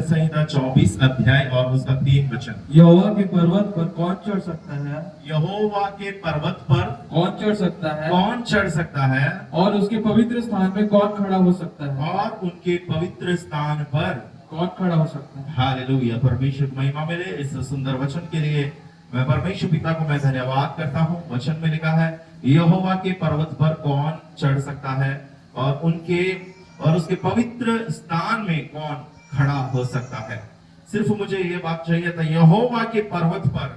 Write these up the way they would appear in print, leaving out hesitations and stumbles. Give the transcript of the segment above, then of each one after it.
संहिता 24 अध्याय और उसका 3 वचन। यहोवा के पर्वत पर कौन चढ़ सकता है? यहोवा के पर्वत पर कौन चढ़ सकता है? कौन चढ़ सकता है? और उसके पवित्र स्थान में कौन खड़ा हो सकता है? और उनके पवित्र स्थान पर कौन खड़ा हो सकता है? हालेलुया। परमेश्वर की महिमा मिले इस सुंदर वचन के लिए मैं परमेश्वर पिता को मैं धन्यवाद करता हूँ। वचन में लिखा है यहोवा के पर्वत पर कौन चढ़ सकता है और उसके पवित्र स्थान में कौन खड़ा हो सकता है। सिर्फ मुझे ये बात चाहिए था, यहोवा के पर्वत पर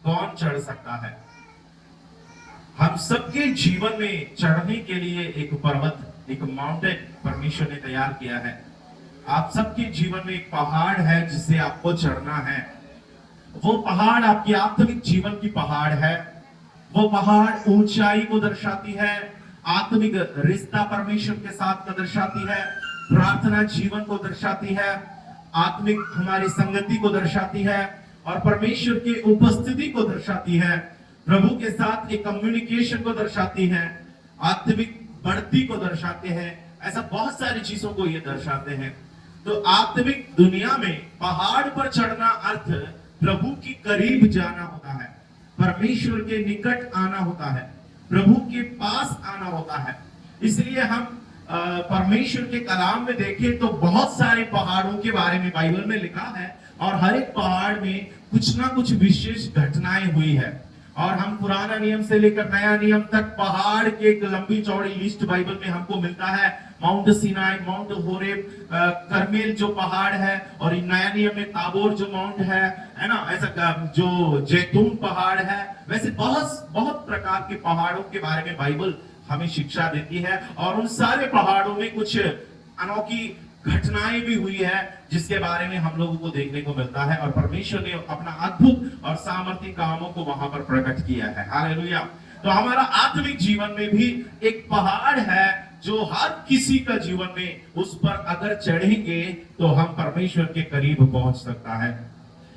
कौन चढ़ सकता है। हम सबके जीवन में चढ़ने के लिए एक पर्वत, एक माउंटेन परमेश्वर ने तैयार किया है। आप सबके जीवन में एक पहाड़ है जिसे आपको चढ़ना है। वो पहाड़ आपकी आत्मिक जीवन की पहाड़ है। वो पहाड़ ऊंचाई को दर्शाती है, आत्मिक रिश्ता परमेश्वर के साथ को दर्शाती है, प्रार्थना जीवन को दर्शाती है, आत्मिक हमारी संगति को दर्शाती है और परमेश्वर की उपस्थिति को दर्शाती है, प्रभु के साथ एक कम्युनिकेशन को दर्शाती है, आत्मिक बढ़ती को दर्शाते हैं। ऐसा बहुत सारी चीजों को ये दर्शाते हैं। तो आत्मिक दुनिया में पहाड़ पर चढ़ना अर्थ प्रभु की करीब जाना होता है, परमेश्वर के निकट आना होता है, प्रभु के पास आना होता है। इसलिए हम परमेश्वर के कलाम में देखें तो बहुत सारे पहाड़ों के बारे में बाइबल में लिखा है और हर एक पहाड़ में कुछ ना कुछ विशेष घटनाएं हुई है। और हम पुराना नियम से लेकर नया नियम तक पहाड़ की एक लंबी चौड़ी लिस्ट बाइबल में हमको मिलता है। माउंट सिनाई, माउंट होरेब, करमेल जो पहाड़ है, और नया नियम में ताबोर जो माउंट है ना, ऐसा जो जैतून पहाड़ है। वैसे बहुत प्रकार के पहाड़ों के बारे में बाइबल हमें शिक्षा देती है और उन सारे पहाड़ों में कुछ अनोखी घटनाएं भी हुई है जिसके बारे में हम लोगों को देखने को मिलता है और परमेश्वर ने अपना अद्भुत और सामर्थ्य कामों को वहां पर प्रकट किया है। हालेलुया। तो हमारा आत्मिक जीवन में भी एक पहाड़ है जो हर किसी का जीवन में उस पर अगर चढ़ेंगे तो हम परमेश्वर के करीब पहुंच सकता है,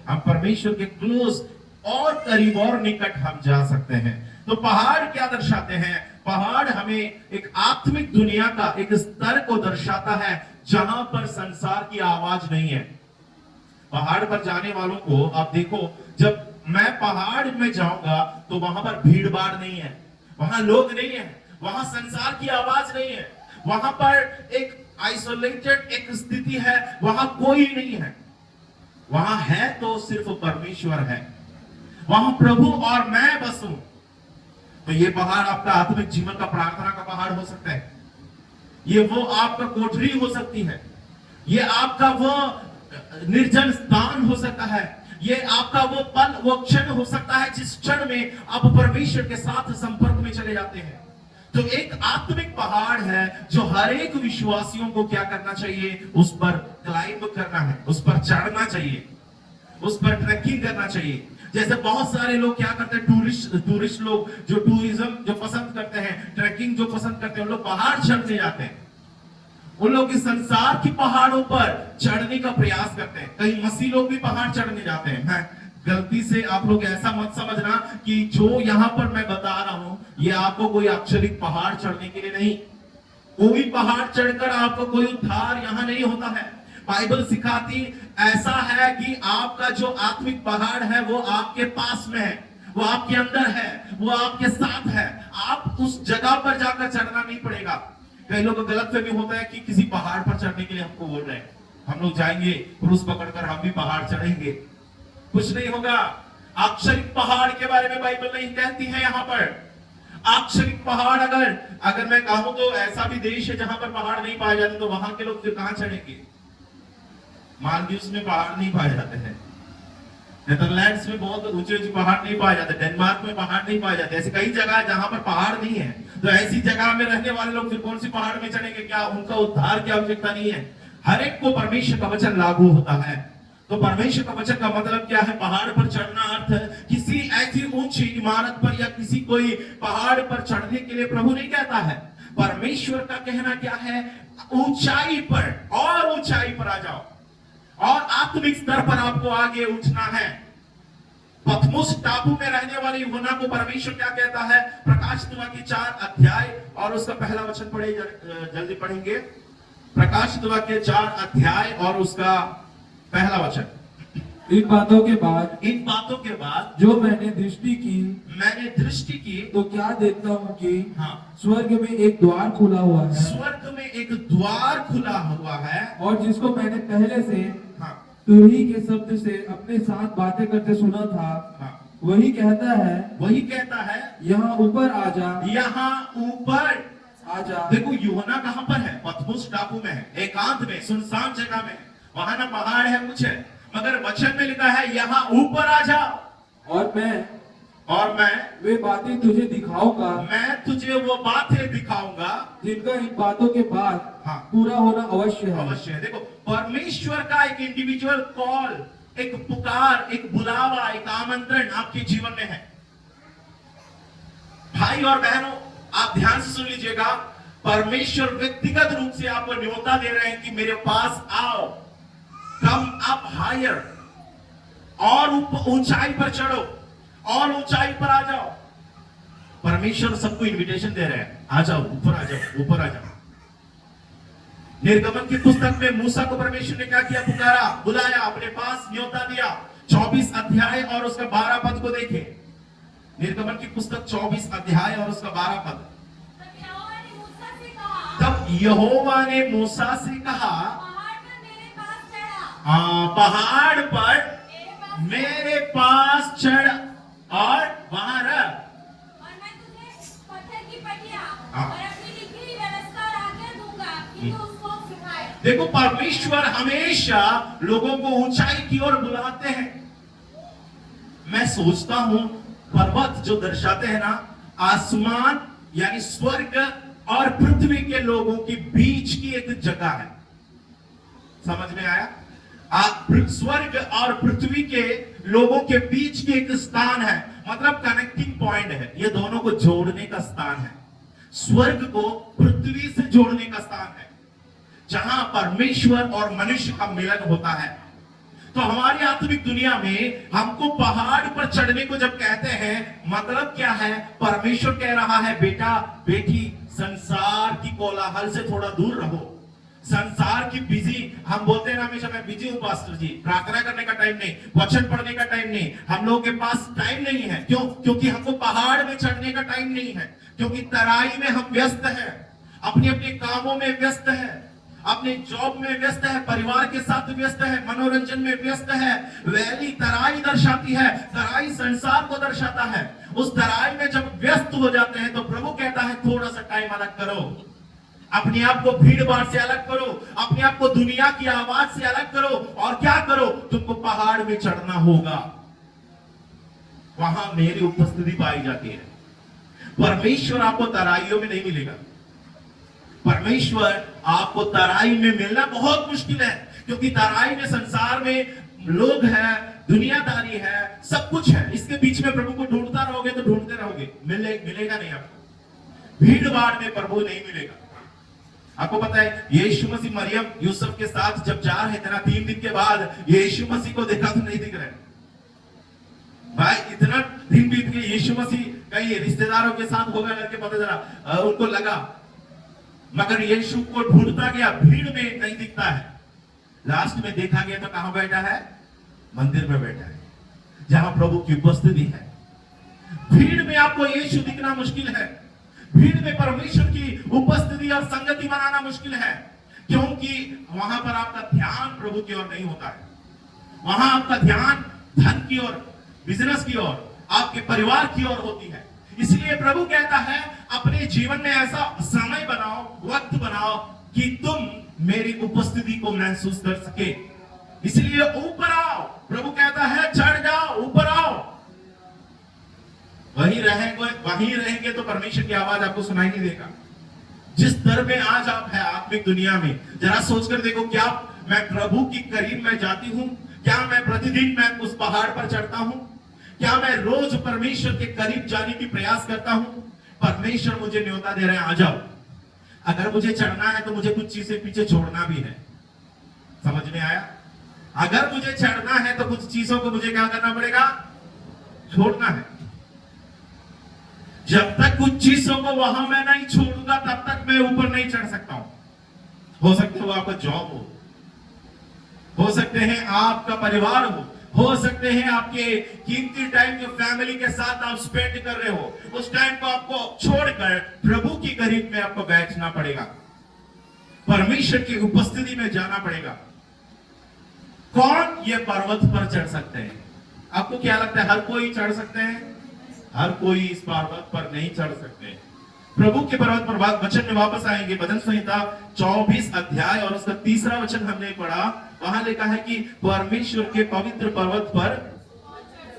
हम परमेश्वर के क्लोज और करीब और निकट हम जा सकते हैं। तो पहाड़ क्या दर्शाते हैं? पहाड़ हमें एक आत्मिक दुनिया का एक स्तर को दर्शाता है जहां पर संसार की आवाज नहीं है। पहाड़ पर जाने वालों को आप देखो, जब मैं पहाड़ में जाऊंगा तो वहां पर भीड़ भाड़ नहीं है, वहां लोग नहीं है, वहां संसार की आवाज नहीं है, वहां पर एक आइसोलेटेड एक स्थिति है, वहां कोई नहीं है। वहां है तो सिर्फ परमेश्वर है, वहां प्रभु और मैं बस हूं। तो ये पहाड़ आपका आत्मिक जीवन का प्रार्थना का पहाड़ हो सकता है, ये वो आपका कोठरी हो सकती है, ये आपका वो निर्जन स्थान हो सकता है, ये आपका वो पल वो क्षण हो सकता है जिस क्षण में आप परमेश्वर के साथ संपर्क में चले जाते हैं। तो एक आत्मिक पहाड़ है जो हर एक विश्वासियों को क्या करना चाहिए? उस पर क्लाइंब करना है, उस पर चढ़ना चाहिए, उस पर ट्रैकिंग करना चाहिए। जैसे बहुत सारे लोग क्या करते हैं, टूरिस्ट लोग जो टूरिज्म जो पसंद करते हैं, ट्रैकिंग जो पसंद करते हैं, उन लोग पहाड़ चढ़ने जाते हैं। उन लोग इस संसार की पहाड़ों पर चढ़ने का प्रयास करते हैं। कई मसीह लोग भी पहाड़ चढ़ने जाते हैं। गलती से आप लोग ऐसा मत समझना कि जो यहाँ पर मैं बता रहा हूं ये आपको कोई अक्षरिक पहाड़ चढ़ने के लिए नहीं। कोई पहाड़ चढ़कर आपको कोई उद्धार यहाँ नहीं होता है। बाइबल सिखाती ऐसा है कि आपका जो आत्मिक पहाड़ है वो आपके पास में है, वो आपके अंदर है, वो आपके साथ है। आप उस जगह पर जाकर चढ़ना नहीं पड़ेगा। कई लोगों को गलत फहमी होता है कि किसी पहाड़ पर चढ़ने के लिए हमको बोल रहे हैं, हम लोग जाएंगे क्रूस पकड़कर हम भी पहाड़ चढ़ेंगे। कुछ नहीं होगा। अक्षरिक पहाड़ के बारे में बाइबल नहीं कहती है। यहाँ पर अक्षरिक पहाड़ अगर मैं कहूं तो ऐसा भी देश है जहां पर पहाड़ नहीं पाए जाते, तो वहां के लोग फिर कहां चढ़ेंगे? मालदीव्स में पहाड़ नहीं पाए जाते हैं, नेदरलैंड्स में बहुत ऊंचे ऊंचे पहाड़ नहीं पाए जाते, डेनमार्क में पहाड़ नहीं पाए जाते। ऐसे कई जगह है जहां पर पहाड़ नहीं है। तो ऐसी जगह में रहने वाले लोग फिर कौन सी पहाड़ में चढ़ेंगे? क्या उनका उद्धार की आवश्यकता नहीं है? हर एक को परमेश्वर का वचन लागू होता है। तो परमेश्वर का वचन का मतलब क्या है? पहाड़ पर चढ़ना अर्थ किसी ऐसी ऊंची इमारत पर या किसी कोई पहाड़ पर चढ़ने के लिए प्रभु नहीं कहता है। परमेश्वर का कहना क्या है? ऊंचाई पर और ऊंचाई पर आ जाओ और आत्मिक स्तर पर आपको आगे उठना है। पथमुस टापू में रहने वाले यूहन्ना को परमेश्वर क्या कहता है? प्रकाशित वाक्य 4 अध्याय और उसका पहला वचन पढ़े, जल्दी पढ़ेंगे। प्रकाशित वाक्य 4 अध्याय और उसका पहला वचन, इन बातों के बाद इन बातों के बाद जो मैंने दृष्टि की मैंने दृष्टि की तो क्या देखता हूँ कि हाँ, स्वर्ग में एक द्वार खुला हुआ है स्वर्ग में एक द्वार खुला हुआ है। और जिसको मैंने पहले से हाँ, तुरही के शब्द से अपने साथ बातें करते सुना था, हाँ, वही कहता है, वही कहता है यहाँ ऊपर आ जा, यहाँ ऊपर आ जा। देखो यूहन्ना कहाँ पर है? पतमुस टापू में है, एकांत में, सुनसान जगह में। वहां ना पहाड़ है कुछ है, मगर वचन में लिखा है यहाँ ऊपर आ जाओ और मैं वे बातें तुझे दिखाऊंगा मैं तुझे वो बातें दिखाऊंगा जिनका इन बातों के बाद हाँ, पूरा होना अवश्य है। अवश्य है। देखो, परमेश्वर का एक इंडिविजुअल कॉल, एक पुकार, एक बुलावा, एक आमंत्रण आपके जीवन में है। भाई और बहनों, आप ध्यान से सुन लीजिएगा, परमेश्वर व्यक्तिगत रूप से आपको न्योता दे रहे हैं कि मेरे पास आओ, कम अप हायर, और ऊंचाई पर चढ़ो, और ऊंचाई पर आ जाओ। परमेश्वर सबको इनविटेशन दे रहे हैं, आ जाओ, ऊपर आ जाओ, ऊपर आ जाओ। निर्गमन की पुस्तक में मूसा को परमेश्वर ने क्या किया? पुकारा, बुलाया, अपने पास न्योता दिया। 24 अध्याय और उसका 12 पद को देखें। निर्गमन की पुस्तक 24 अध्याय और उसका 12 पद। तब यहोवा ने मूसा से कहा, पहाड़ पर मेरे पास चढ़ और वहां रह, और मैं तुझे पत्थर की पटिया हाँ। और अपनी लिखी हुई व्यवस्था और आज्ञा दूंगा कि तू उसको सिखाए। देखो, परमेश्वर हमेशा लोगों को ऊंचाई की ओर बुलाते हैं। मैं सोचता हूं, पर्वत जो दर्शाते हैं ना, आसमान यानी स्वर्ग और पृथ्वी के लोगों के बीच की एक जगह है। समझ में आया? स्वर्ग और पृथ्वी के लोगों के बीच के एक स्थान है, मतलब कनेक्टिंग पॉइंट है। ये दोनों को जोड़ने का स्थान है। स्वर्ग को पृथ्वी से जोड़ने का स्थान है, जहां परमेश्वर और मनुष्य का मिलन होता है। तो हमारी आत्मिक दुनिया में हमको पहाड़ पर चढ़ने को जब कहते हैं, मतलब क्या है? परमेश्वर कह रहा है, बेटा बेटी, संसार की कोलाहल से थोड़ा दूर रहो। संसार की बिजी, हम बोलते हैं ना हमेशा, मैं बिजी हूं पास्टर जी, प्रार्थना करने का टाइम नहीं, वचन पढ़ने का टाइम नहीं, हम लोगों के पास टाइम नहीं है। क्यों? क्योंकि हमको पहाड़ में चढ़ने का टाइम नहीं है, क्योंकि तराई में हम व्यस्त हैं, अपने अपने कामों में व्यस्त है, अपने जॉब में व्यस्त है, परिवार के साथ व्यस्त है, मनोरंजन में व्यस्त है। वैली तराई दर्शाती है, तराई संसार को दर्शाता है। उस तराई में जब व्यस्त हो जाते हैं तो प्रभु कहता है, थोड़ा सा टाइम अलग करो, अपने आप को भीड़ भाड़ से अलग करो, अपने आप को दुनिया की आवाज से अलग करो, और क्या करो? तुमको पहाड़ में चढ़ना होगा, वहां मेरी उपस्थिति पाई जाती है। परमेश्वर आपको तराइयों में नहीं मिलेगा। परमेश्वर आपको तराई में मिलना बहुत मुश्किल है, क्योंकि तराई में संसार में लोग हैं, दुनियादारी है, सब कुछ है। इसके बीच में प्रभु को ढूंढता रहोगे तो ढूंढते रहोगे, मिलेगा नहीं आपको। भीड़ भाड़ में प्रभु नहीं मिलेगा। आपको पता है, यीशु मसीह मरियम यूसुफ के साथ जब जा रहे थे ना, 3 दिन के बाद यीशु मसीह को देखा तो नहीं दिख रहे भाई। इतना दिन बीत गए, यीशु मसीह कहीं रिश्तेदारों के साथ होगा करके पता चला, उनको लगा, मगर यीशु को ढूंढता गया, भीड़ में नहीं दिखता है। लास्ट में देखा गया तो कहां बैठा है? मंदिर में बैठा है, जहां प्रभु की उपस्थिति है। भीड़ में आपको यीशु दिखना मुश्किल है, भीड़ में परमेश्वर की उपस्थिति और संगति बनाना मुश्किल है, क्योंकि वहां पर आपका ध्यान प्रभु की ओर नहीं होता है। वहां आपका ध्यान धन की ओर, बिजनेस की ओर, आपके परिवार की ओर होती है। इसलिए प्रभु कहता है, अपने जीवन में ऐसा समय बनाओ, वक्त बनाओ कि तुम मेरी उपस्थिति को महसूस कर सके। इसलिए ऊपर आओ, प्रभु कहता है, चढ़ जाओ, ऊपर आओ। वहीं रहेंगे तो परमेश्वर की आवाज आपको सुनाई नहीं देगा। जिस दर में आज आप है आत्मिक दुनिया में, जरा सोचकर देखो, क्या मैं प्रभु की करीब में जाती हूं? क्या मैं प्रतिदिन मैं उस पहाड़ पर चढ़ता हूं? क्या मैं रोज परमेश्वर के करीब जाने की प्रयास करता हूं? परमेश्वर मुझे न्योता दे रहे हैं, आ जाओ। अगर मुझे चढ़ना है तो मुझे कुछ चीजें पीछे छोड़ना भी है। समझ में आया? अगर मुझे चढ़ना है तो कुछ चीजों को मुझे क्या करना पड़ेगा? छोड़ना है। जब तक कुछ चीजों को वहां मैं नहीं छोड़ूंगा, तब तक मैं ऊपर नहीं चढ़ सकता हूं। हो सकता है वो आपका जॉब हो, हो सकते हैं आपका परिवार हो सकते हैं आपके कीमती टाइम जो फैमिली के साथ आप स्पेंड कर रहे हो, उस टाइम को आपको छोड़कर प्रभु की करीब में आपको बैठना पड़ेगा, परमेश्वर की उपस्थिति में जाना पड़ेगा। कौन ये पर्वत पर चढ़ सकते हैं? आपको क्या लगता है, हर कोई चढ़ सकते हैं? हर कोई इस पर्वत पर नहीं चढ़ सकते। प्रभु के पर्वत पर वचन में वापस आएंगे, भजन संहिता 24 अध्याय और उसका 3रा वचन हमने पढ़ा। वहां लिखा है कि परमेश्वर के पवित्र पर्वत पर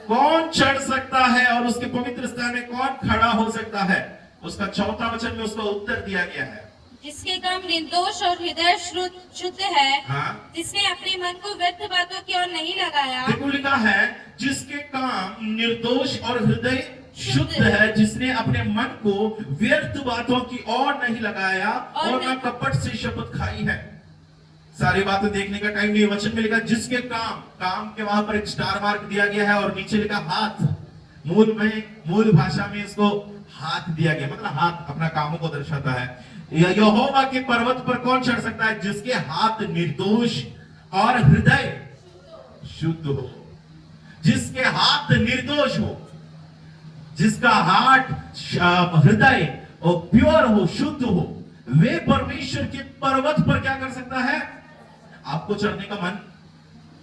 कौन चढ़ सकता है और उसके पवित्र स्थान में कौन खड़ा हो सकता है। उसका 4था वचन में उसका उत्तर दिया गया है, जिसके काम निर्दोष और हृदय शुद्ध है, हाँ, जिसने अपने मन को व्यर्थ बातों की ओर नहीं लगाया। देखो लिखा है जिसके काम निर्दोष और हृदय शुद्ध है, जिसने अपने मन को व्यर्थ बातों की ओर नहीं लगाया और न कपट से शपथ खाई है। सारी बातें देखने का टाइम नहीं। वचन में लिखा जिसके काम के वहां पर एक स्टार मार्क दिया गया है और नीचे लिखा हाथ। मूल भाषा में इसको हाथ दिया गया, मतलब हाथ अपना कामों को दर्शाता है। यहोवा के पर्वत पर कौन चढ़ सकता है? जिसके हाथ निर्दोष और हृदय शुद्ध हो, जिसके हाथ निर्दोष हो, जिसका हार्ट हृदय और प्योर हो, शुद्ध हो, वे परमेश्वर के पर्वत पर क्या कर सकता है? आपको चढ़ने का मन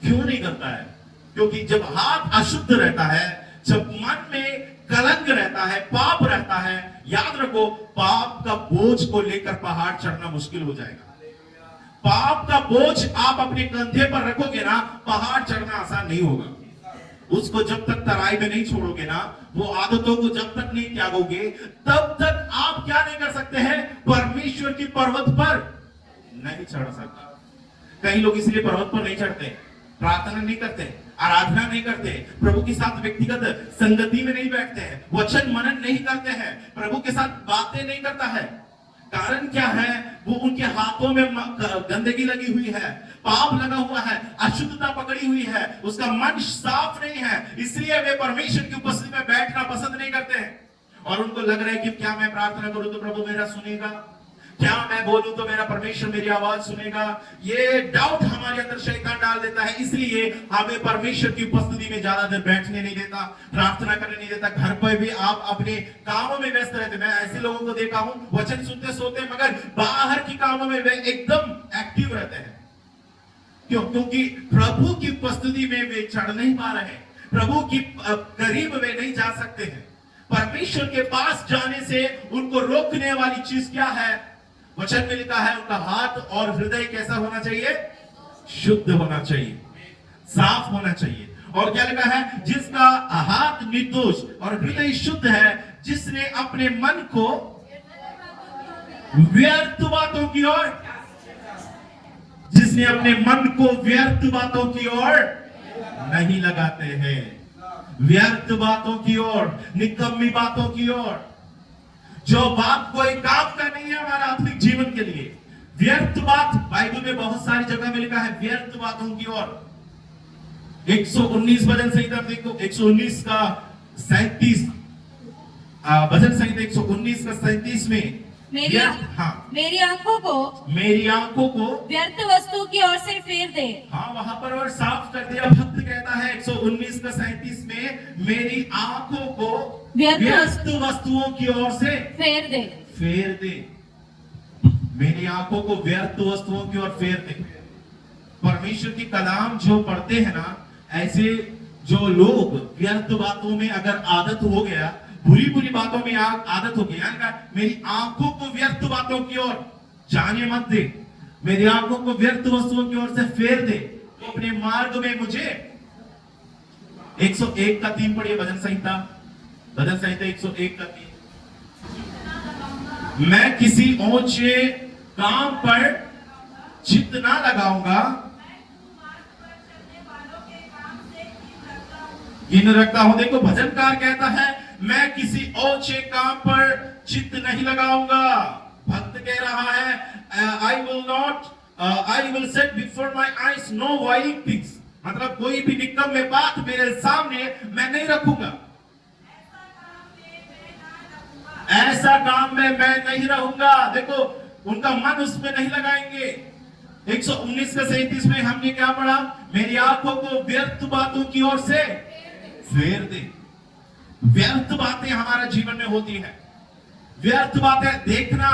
क्यों नहीं करता है? क्योंकि जब हाथ अशुद्ध रहता है, जब मन में कलंक रहता है, पाप रहता है, याद रखो पाप का बोझ को लेकर पहाड़ चढ़ना मुश्किल हो जाएगा। पाप का बोझ आप अपने कंधे पर रखोगे ना, पहाड़ चढ़ना आसान नहीं होगा। उसको जब तक तराई में नहीं छोड़ोगे ना, वो आदतों को जब तक नहीं त्यागोगे, तब तक आप क्या नहीं कर सकते हैं? परमेश्वर की पर्वत पर नहीं चढ़ सकते। कई लोग इसलिए पर्वत पर नहीं चढ़ते, प्रार्थना नहीं करते, आराधना नहीं करते, प्रभु के साथ व्यक्तिगत संगति में नहीं बैठते हैं, वचन मनन नहीं करते हैं, प्रभु के साथ बातें नहीं करता है। कारण क्या है? वो उनके हाथों में गंदगी लगी हुई है, पाप लगा हुआ है, अशुद्धता पकड़ी हुई है, उसका मन साफ नहीं है, इसलिए वे परमेश्वर की उपस्थिति में बैठना पसंद नहीं करते हैं। और उनको लग रहा है कि क्या मैं प्रार्थना करूं तो प्रभु मेरा सुनेगा, क्या मैं बोलूं तो मेरा परमेश्वर मेरी आवाज सुनेगा। ये डाउट हमारे अंदर शैतान डाल देता है, इसलिए हमें परमेश्वर की उपस्थिति में ज्यादा देर बैठने नहीं देता, प्रार्थना करने नहीं देता। घर पर भी आप अपने कामों में व्यस्त रहते। मैं ऐसे लोगों को देखा हूं, वचन सुनते सोते, मगर बाहर की कामों में वे एकदम एक्टिव रहते हैं। क्यों? क्योंकि प्रभु की उपस्थिति में वे चढ़ नहीं पा रहे, प्रभु की करीब वे नहीं जा सकते हैं। परमेश्वर के पास जाने से उनको रोकने वाली चीज क्या है? वचन में लिखा है उनका हाथ और हृदय कैसा होना चाहिए? शुद्ध होना चाहिए, साफ होना चाहिए। और क्या लिखा है? जिसका हाथ निर्दोष और हृदय शुद्ध है, जिसने अपने मन को व्यर्थ बातों की ओर, जिसने अपने मन को व्यर्थ बातों की ओर नहीं लगाते हैं, व्यर्थ बातों की ओर, निकम्मी बातों की ओर, जो बात कोई काम का नहीं है हमारे आत्मिक जीवन के लिए। व्यर्थ बात बाइबल में बहुत सारी जगह में लिखा है, व्यर्थ बातों की ओर। 119 भजन संहिता देखो, 119 का 37 भजन संहिता 119 का 37 में मेरी आंखों को व्यर्थ वस्तु की ओर से फेर दे। हाँ, वहां पर और साफ कर दिया। भक्त कहता है 119 का 37 में, मेरी आंखों को व्यर्थ वस्तुओं की ओर से फेर दे। मेरी आंखों को व्यर्थ वस्तुओं की ओर फेर दे। परमेश्वर की कलाम जो पढ़ते हैं ना, ऐसे जो लोग व्यर्थ बातों में अगर आदत हो गया, बुरी बुरी बातों में आदत हो गई, मेरी आंखों को व्यर्थ बातों की ओर जाने मत दे, मेरी आंखों को व्यर्थ वस्तुओं की ओर से फेर दे, तो अपने मार्ग में मुझे 101 का 3 पढ़िए, भजन संहिता 101 का 3। मैं किसी ऊंचे काम पर चित्त ना लगाऊंगा, इन रखता हूं। देखो भजनकार कहता है मैं किसी ऊंचे काम पर चित्त नहीं लगाऊंगा। भक्त कह रहा है I will set before my eyes no wild things, मतलब कोई भी निकम्मे बात मेरे सामने मैं नहीं रखूंगा, ऐसा काम में मैं नहीं रहूंगा। देखो उनका मन उसमें नहीं लगाएंगे, 119 का 37 में हमने क्या पढ़ा? मेरी आंखों को व्यर्थ बातों की ओर से फेर दे। व्यर्थ बातें हमारे जीवन में होती है, व्यर्थ बातें देखना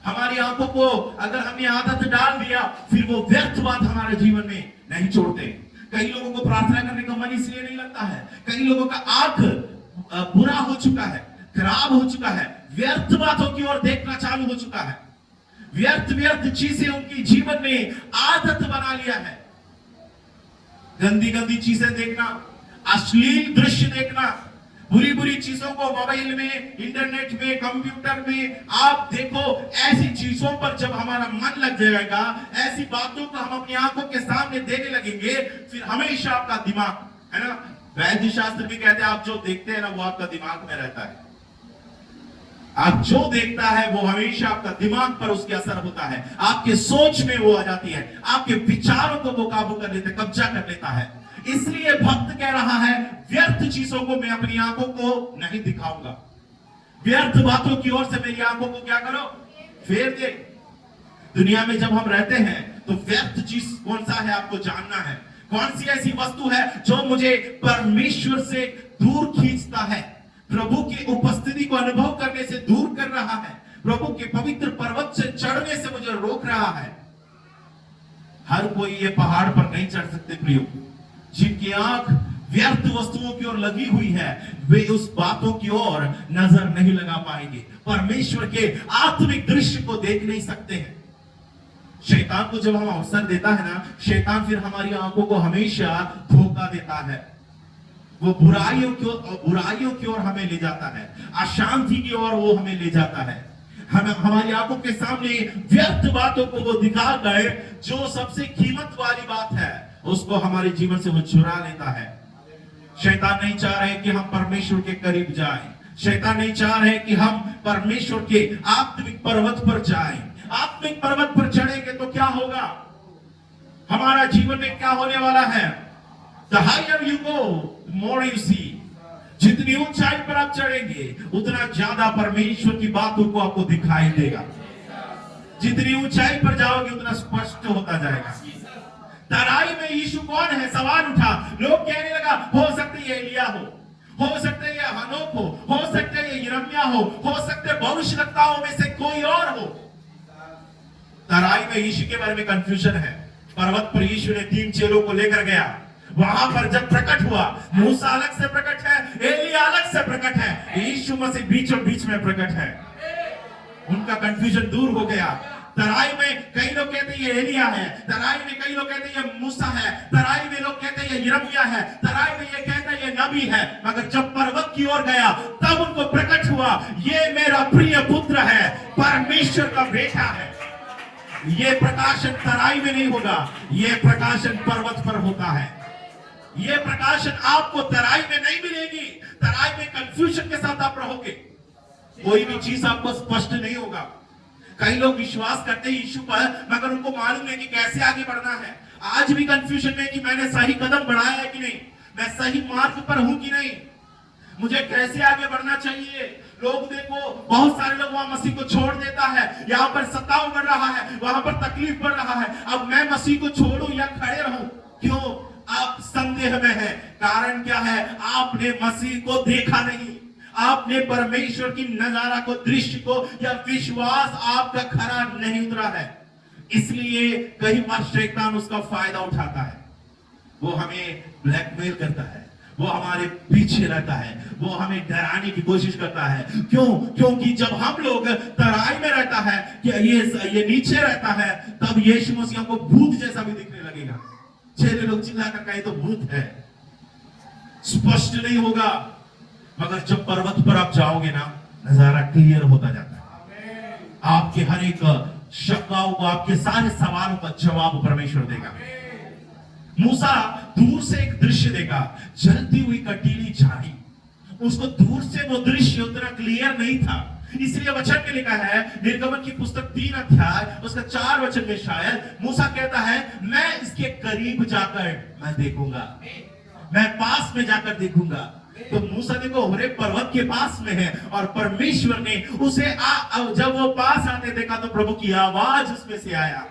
हमारी आंखों को अगर हमने आदत डाल दिया, फिर वो व्यर्थ बात हमारे जीवन में नहीं छोड़ते। कई लोगों को प्रार्थना करने का मन इसलिए नहीं लगता है, कई लोगों का आंख बुरा हो चुका है, खराब हो चुका है, व्यर्थ बातों की ओर देखना चालू हो चुका है, व्यर्थ व्यर्थ चीजें उनके जीवन में आदत बना लिया है। गंदी गंदी चीजें देखना, अश्लील दृश्य देखना, बुरी बुरी चीजों को मोबाइल में, इंटरनेट में, कंप्यूटर में आप देखो। ऐसी चीजों पर जब हमारा मन लग जाएगा, ऐसी बातों को हम अपनी आंखों के सामने देने लगेंगे, फिर हमेशा आपका दिमाग, है ना, वैद्य शास्त्र भी कहते हैं आप जो देखते हैं ना वो आपका दिमाग में रहता है। आप जो देखता है वो हमेशा आपका दिमाग पर उसके असर होता है, आपके सोच में वो आ जाती है, आपके विचारों को वो काबू कर लेते, कब्जा कर लेता है। इसलिए भक्त कह रहा है व्यर्थ चीजों को मैं अपनी आंखों को नहीं दिखाऊंगा, व्यर्थ बातों की ओर से मेरी आंखों को क्या करो? फेर दे। दुनिया में जब हम रहते हैं तो व्यर्थ चीज कौन सा है आपको जानना है। कौन सी ऐसी वस्तु है जो मुझे परमेश्वर से दूर खींचता है, प्रभु की उपस्थिति को अनुभव करने से दूर कर रहा है, प्रभु के पवित्र पर्वत से चढ़ने से मुझे रोक रहा है। हर कोई ये पहाड़ पर नहीं चढ़ सकते प्रियो। जिनकी आंख व्यर्थ वस्तुओं की ओर लगी हुई है वे उस बातों की ओर नजर नहीं लगा पाएंगे, परमेश्वर के आत्मिक दृश्य को देख नहीं सकते हैं। शैतान को जब हम अवसर देता है ना, शैतान फिर हमारी आंखों को हमेशा धोखा देता है, वो बुराइयों की ओर हमें ले जाता है, अशांति की ओर वो हमें ले जाता है। हम हमारी आंखों के सामने व्यर्थ बातों को वो दिखा कर जो सबसे कीमत वाली बात है उसको हमारे जीवन से वो चुरा लेता है। शैतान नहीं चाह रहे कि हम परमेश्वर के करीब जाएं, शैतान नहीं चाह रहे कि हम परमेश्वर के आत्मिक पर्वत पर जाएं। आत्मिक पर्वत पर चढ़ेंगे तो क्या होगा, हमारा जीवन में क्या होने वाला है? The higher you go, the more you see. जितनी ऊंचाई पर आप चढ़ेंगे उतना ज्यादा परमेश्वर की बातों को आपको दिखाई देगा। जितनी ऊंचाई पर जाओगे उतना स्पष्ट होता जाएगा। तराई में यीशु कौन है सवाल उठा, लोग कहने लगा हो सकते ये एलिया हो सकते ये हनोक हो सकते ये यिर्मयाह हो सकते भविष्यवक्ताओं में से कोई और हो। तराई में यीशु के बारे में कंफ्यूजन है। पर्वत पर यीशु ने 3 चेलों को लेकर गया, वहां पर जब प्रकट हुआ, मूसा अलग से प्रकट है, एलिया अलग से प्रकट है, यीशु मसीह बीचों बीच में प्रकट है। उनका कंफ्यूजन दूर हो गया। तराई में कई लोग कहते हैं ये एलिया है, तराई में कई लोग कहते हैं ये मूसा है, तराई में लोग कहते हैं ये यिर्मयाह है, तराई में ये कहते हैं ये नबी है। मगर जब पर्वत की ओर गया तब उनको प्रकट हुआ ये मेरा प्रिय पुत्र है, परमेश्वर का बेटा है। ये प्रकाशन तराई में नहीं होगा, ये प्रकाशन पर्वत पर होता है। ये प्रकाशन आपको तराई में नहीं मिलेगी। तराई में कंफ्यूजन के साथ आप रहोगे, कोई भी चीज आपको स्पष्ट नहीं होगा। कई लोग विश्वास करते हैं यीशु पर मगर उनको मालूम है कि कैसे आगे बढ़ना है। आज भी कंफ्यूजन में कि मैंने सही कदम बढ़ाया है कि नहीं, मैं सही मार्ग पर हूं कि नहीं, मुझे कैसे आगे बढ़ना चाहिए। लोग देखो बहुत सारे लोग वहां मसीह को छोड़ देता है, यहाँ पर सताव बढ़ रहा है, वहां पर तकलीफ बढ़ रहा है, अब मैं मसीह को छोड़ूं या खड़े रहूं। क्यों आप संदेह में है? कारण क्या है? आपने मसीह को देखा नहीं, आपने परमेश्वर की नजारा को, दृश्य को या विश्वास आपका खरा नहीं उतरा है। इसलिए कई बार शैतान उसका फायदा उठाता है, वो हमें ब्लैकमेल करता है, वो हमारे पीछे रहता है, वो हमें डराने की कोशिश करता है। क्यों? क्योंकि जब हम लोग तराई में रहता है कि ये नीचे रहता है, तब यीशु मसीह को भूत जैसा भी दिखने लगेगा। चेले लोग चिल्लाकर कहे तो भूत है, स्पष्ट नहीं होगा। मगर जब पर्वत पर आप जाओगे ना, नजारा क्लियर होता जाता है। आपके हर एक शंकाओं को, आपके सारे सवालों का जवाब परमेश्वर देगा। मूसा दूर से एक दृश्य देखा, जलती हुई कटीली झाड़ी। उसको दूर से वो दृश्य उतना क्लियर नहीं था, इसलिए वचन में लिखा है निर्गमन की पुस्तक 3 अध्याय उसका 4 वचन में शायद मूसा कहता है मैं इसके करीब जाकर मैं देखूंगा, मैं पास में जाकर देखूंगा। तो मूसा देखो होरेब पर्वत के पास में है और परमेश्वर ने उसे जब वो पास आते देखा तो प्रभु की आवाज उसमें से आया।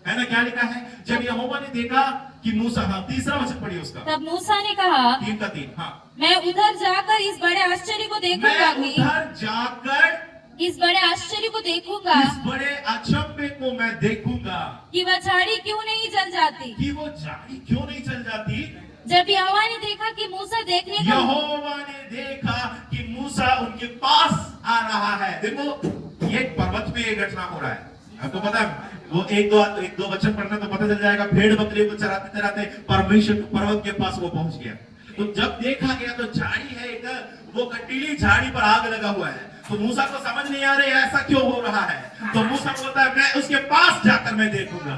है ना, क्या लिखा है? जब यहोवा ने देखा कि मूसा, हाँ, तीसरा वचन पढ़िए उसका, तब मूसा ने कहा, 3 का 3, हाँ, मैं उधर जाकर इस बड़े आश्चर्य को देखूंगा मैं उधर जाकर इस बड़े आश्चर्य को देखूंगा इस बड़े अचंभे को मैं देखूंगा कि वह झाड़ी क्यों नहीं जल जाती। कि वो झाड़ी क्यों नहीं चल जाती। जब यहोवा ने देखा कि मूसा देखने का यहोवा ने देखा कि मूसा उनके पास आ रहा है। देखो ये पर्वत में ये घटना हो रहा है, आपको पता है। वो एक दो वचन पढ़ना तो पता चल जाएगा। भेड़ बकरियों को चराते चराते परमेश्वर पर्वत के पास वो पहुंच गया। तो जब देखा गया तो झाड़ी है एक, वो कटीली झाड़ी पर आग लगा हुआ है। तो मूसा को समझ नहीं आ रही है ऐसा क्यों हो रहा है। तो मूसा बोलता है मैं उसके पास जाकर मैं देखूंगा,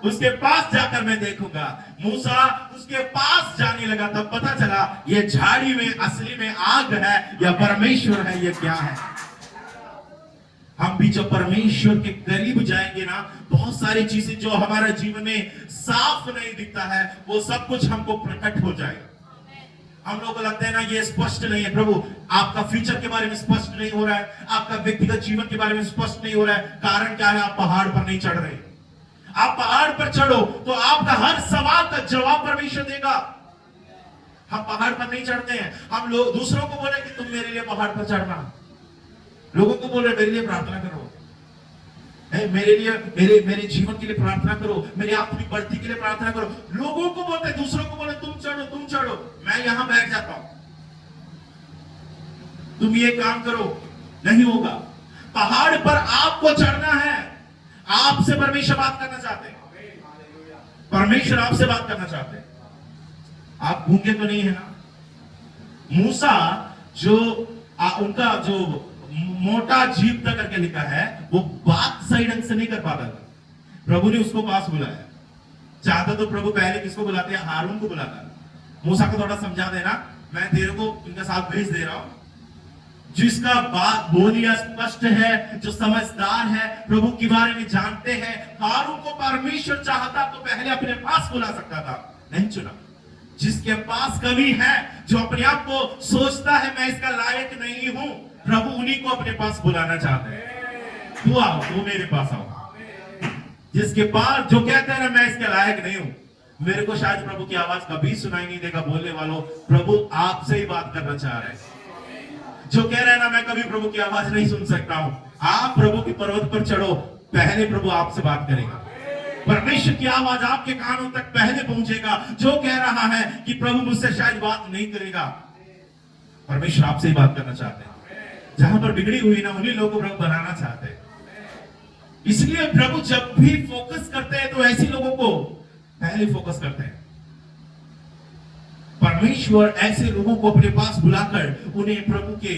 उसके पास जाकर मैं देखूंगा। मूसा उसके पास जाने लगा, तब पता चला ये झाड़ी में असली में आग है या परमेश्वर है, ये क्या है। हम भी जब परमेश्वर के करीब जाएंगे ना, बहुत सारी चीजें जो हमारे जीवन में साफ नहीं दिखता है वो सब कुछ हमको प्रकट हो जाएगा। हम लोगों को लगता है ना ये स्पष्ट नहीं है, प्रभु आपका फ्यूचर के बारे में स्पष्ट नहीं हो रहा है, आपका व्यक्तिगत जीवन के बारे में स्पष्ट नहीं हो रहा है। कारण क्या है? आप पहाड़ पर नहीं चढ़ रहे। आप पहाड़ पर चढ़ो तो आपका हर सवाल का जवाब परमेश्वर देगा। हम पहाड़ पर नहीं चढ़ते हैं। हम लोग दूसरों को बोले कि तुम मेरे लिए पहाड़ पर चढ़ना, लोगों को बोल रहे मेरे लिए प्रार्थना करो, मेरे लिए मेरे जीवन के लिए प्रार्थना करो, मेरी आत्मिक बढ़ती के लिए प्रार्थना करो। लोगों को बोलते, दूसरों को बोले तुम चढ़ो, मैं यहां बैठ जाता हूं, तुम ये काम करो, नहीं होगा। पहाड़ पर आपको चढ़ना है। आपसे परमेश्वर बात करना चाहते हैं, परमेश्वर आपसे बात करना चाहते हैं। आप भूखे तो नहीं है ना। मूसा जो उनका जो मोटा जीभ तक करके लिखा है वो बात सही ढंग से नहीं कर पाता था। प्रभु ने उसको पास बुलाया। चाहता तो प्रभु पहले किसको बुलाते हैं? हारून को बुलाता। मूसा को थोड़ा समझा देना, मैं तेरे को इनके साथ भेज दे रहा हूं, जिसका बात बोलिया स्पष्ट है, जो समझदार है, प्रभु के बारे में जानते हैं। हारून को परमेश्वर चाहता तो पहले अपने पास बुला सकता था, नहीं चुना। जिसके पास कमी है, जो अपने आप को सोचता है मैं इसका लायक नहीं हूं, प्रभु उन्हीं को अपने पास बुलाना चाहते हैं। तू आओ, तू मेरे पास आओ। जिसके पास जो कहते हैं ना मैं इसके लायक नहीं हूं, मेरे को शायद प्रभु की आवाज कभी सुनाई नहीं देगा। बोलने वालों, प्रभु आपसे ही बात करना चाह रहे हैं। जो कह रहे हैं ना मैं कभी प्रभु की आवाज नहीं सुन सकता हूं, आप प्रभु की पर्वत पर चढ़ो, पहले प्रभु आपसे बात करेगा। परमेश्वर की आवाज आपके कानों तक पहले पहुंचेगा। जो कह रहा है कि प्रभु मुझसे शायद बात नहीं करेगा, परमेश्वर आपसे ही बात करना चाहते हैं। जहां पर बिगड़ी हुई ना उन्हीं लोगों को प्रभु बनाना चाहते हैं। इसलिए प्रभु जब भी फोकस करते हैं तो ऐसे लोगों को पहले फोकस करते हैं। परमेश्वर ऐसे लोगों को अपने पास बुलाकर उन्हें प्रभु के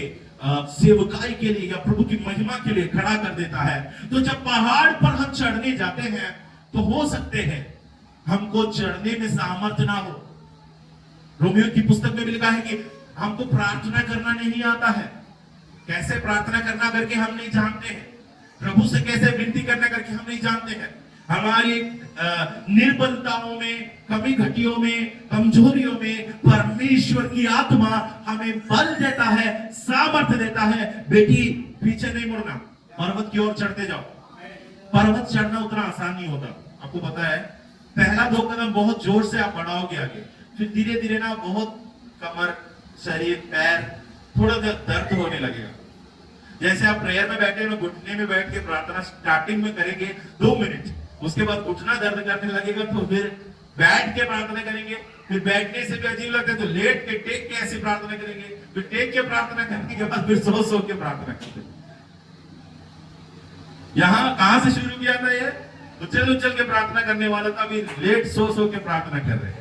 सेवकाई के लिए या प्रभु की महिमा के लिए खड़ा कर देता है। तो जब पहाड़ पर हम चढ़ने जाते हैं तो हो सकते हैं हमको चढ़ने में सामर्थ्य ना हो। रोमियो की पुस्तक में भी लिखा है कि हमको प्रार्थना करना नहीं आता है। कैसे प्रार्थना करना करके हम नहीं जानते हैं, प्रभु से कैसे विनती करना करके हम नहीं जानते हैं। हमारी निर्बलताओं में, कमी घटियों में, कमजोरियों में परमेश्वर की आत्मा हमें बल देता है, सामर्थ्य देता है। बेटी पीछे नहीं मुड़ना, पर्वत की ओर चढ़ते जाओ। पर्वत चढ़ना उतना आसान नहीं होता, आपको पता है। पहला 2 कदम बहुत जोर से आप बढ़ाओगे आगे, फिर धीरे धीरे ना बहुत कमर, शरीर, पैर थोड़ा दर्द होने लगेगा। जैसे आप प्रेयर में बैठे हो, घुटने में बैठ के प्रार्थना स्टार्टिंग में करेंगे 2 मिनट, उसके बाद घुटना दर्द करने लगेगा, तो फिर बैठ के प्रार्थना करेंगे, फिर बैठने से भी अजीब लगता है तो लेट के टेक के ऐसी प्रार्थना करेंगे, फिर टेक के प्रार्थना करने के बाद फिर सो के प्रार्थना करते। यहाँ कहां से शुरू किया था? ये उछल के प्रार्थना करने वाला था, अभी लेट सो के प्रार्थना कर रहे हैं।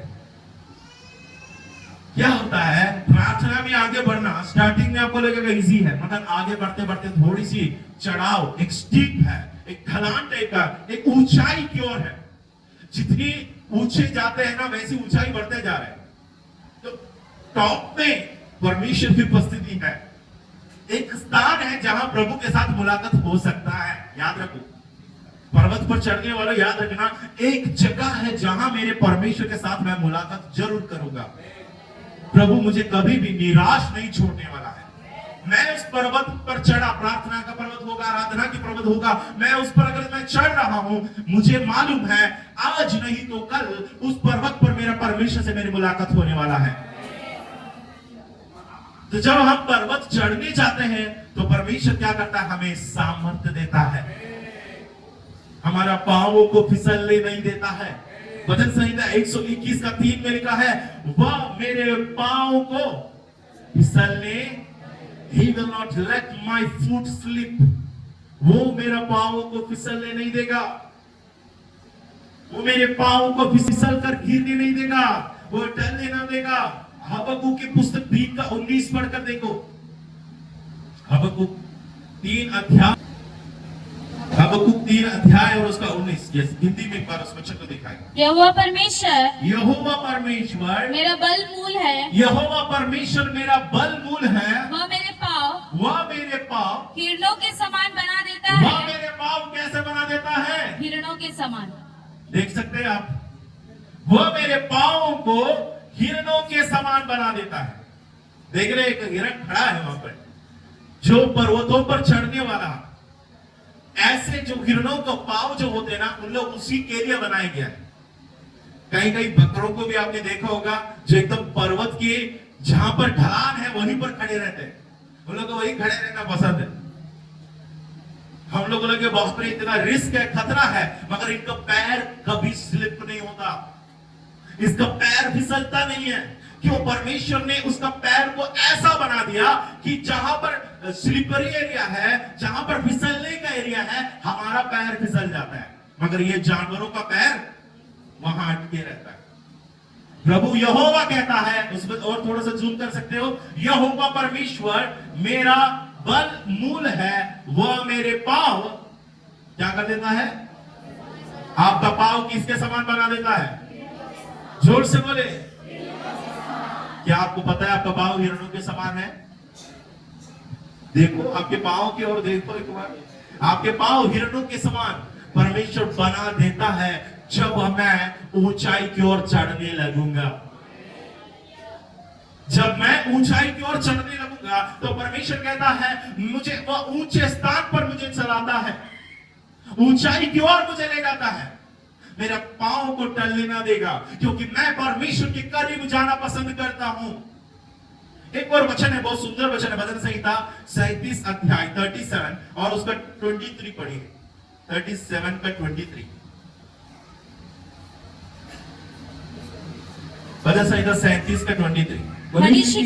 क्या होता है प्रार्थना में आगे बढ़ना? स्टार्टिंग में आपको लगेगा इजी है, मगर आगे बढ़ते बढ़ते थोड़ी सी चढ़ाव, एक स्टीप है, एक ढलान टाइप का, एक ऊंचाई की ओर है। जितनी ऊंचे जाते हैं ना वैसी ऊंचाई बढ़ते जा रहे हैं। तो टॉप में परमेश्वर की उपस्थिति है, एक स्थान है जहां प्रभु के साथ मुलाकात हो सकता है। याद रखो, पर्वत पर चढ़ने वालों याद रखना, एक जगह है जहां मेरे परमेश्वर के साथ मैं मुलाकात जरूर करूंगा। प्रभु मुझे कभी भी निराश नहीं छोड़ने वाला है। मैं उस पर्वत पर चढ़ा, प्रार्थना का पर्वत होगा, आराधना की पर्वत होगा, मैं उस पर अगर मैं चढ़ रहा हूं, मुझे मालूम है आज नहीं तो कल उस पर्वत पर मेरा परमेश्वर से मेरी मुलाकात होने वाला है। तो जब हम पर्वत चढ़ने जाते हैं तो परमेश्वर क्या करता है, हमें सामर्थ्य देता है, हमारा पांवों को फिसलने नहीं देता है। भजन संहिता 121 का 3 में लिखा है, वह मेरे पांव को फिसलने, he will not let my foot slip, वो मेरा पांव को फिसलने नहीं देगा, वो मेरे पांव को फिसल कर गिरने नहीं देगा, वो टलने ना देगा। हबक्कुक की पुस्तक 3 का 19 पढ़कर देखो, हबक्कुक 3 अध्याय, हबक्कुक 3 अध्याय और उसका 19, यस हिंदी में एक बार उस वचन को दिखाएगा। यहोवा परमेश्वर मेरा बल मूल है, यहोवा परमेश्वर मेरा बल मूल है, वह मेरे पाँव हिरणों के समान बना देता है। वह मेरे पाँव कैसे बना देता है, हिरणों के समान। देख सकते हैं आप, वह मेरे पाँव को हिरणों के समान बना देता है। देख रहे एक हिरण खड़ा है वहां पर, जो पर्वतों पर चढ़ने वाला। ऐसे जो हिरणों का पांव जो होते हैं ना, उन लोग उसी के लिए बनाया गया है। कहीं कहीं बकरों को भी आपने देखा होगा, जो एकदम पर्वत के जहां पर ढलान है वहीं पर खड़े रहते हैं, उन लोग को वही खड़े रहना पसंद है। हम लोगों के बहुत में इतना रिस्क है, खतरा है, मगर इनका पैर कभी स्लिप नहीं होता, इसका पैर फिसलता नहीं है। क्यों? परमेश्वर ने उसका पैर को ऐसा बना दिया कि जहां पर स्लिपरी एरिया है, जहां पर फिसलने का एरिया है, हमारा पैर फिसल जाता है, मगर ये जानवरों का पैर वहां अटके रहता है। प्रभु यहोवा कहता है, उसमें और थोड़ा सा जूम कर सकते हो, यहोवा परमेश्वर मेरा बल मूल है, वह मेरे पांव क्या कर देता है, आपका पांव किसके समान बना देता है? जोर से बोले। क्या आपको पता है आपका पांव हिरणों के समान है? देखो आपके पांव की ओर देखो एक बार, आपके पांव हिरणों के समान परमेश्वर बना देता है जब मैं ऊंचाई की ओर चढ़ने लगूंगा। जब मैं ऊंचाई की ओर चढ़ने लगूंगा तो परमेश्वर कहता है मुझे वह ऊंचे स्थान पर मुझे चलाता है, ऊंचाई की ओर मुझे ले जाता है, मेरा पांव को टलने ना देगा, क्योंकि मैं परमेश्वर के करीब जाना पसंद करता हूं। एक और वचन है, बहुत सुंदर वचन है, भजन संहिता 37 अध्याय 37 और उसका 23 पढ़िए, 37 का 23। भजन संहिता 37 का 23। मनुष्य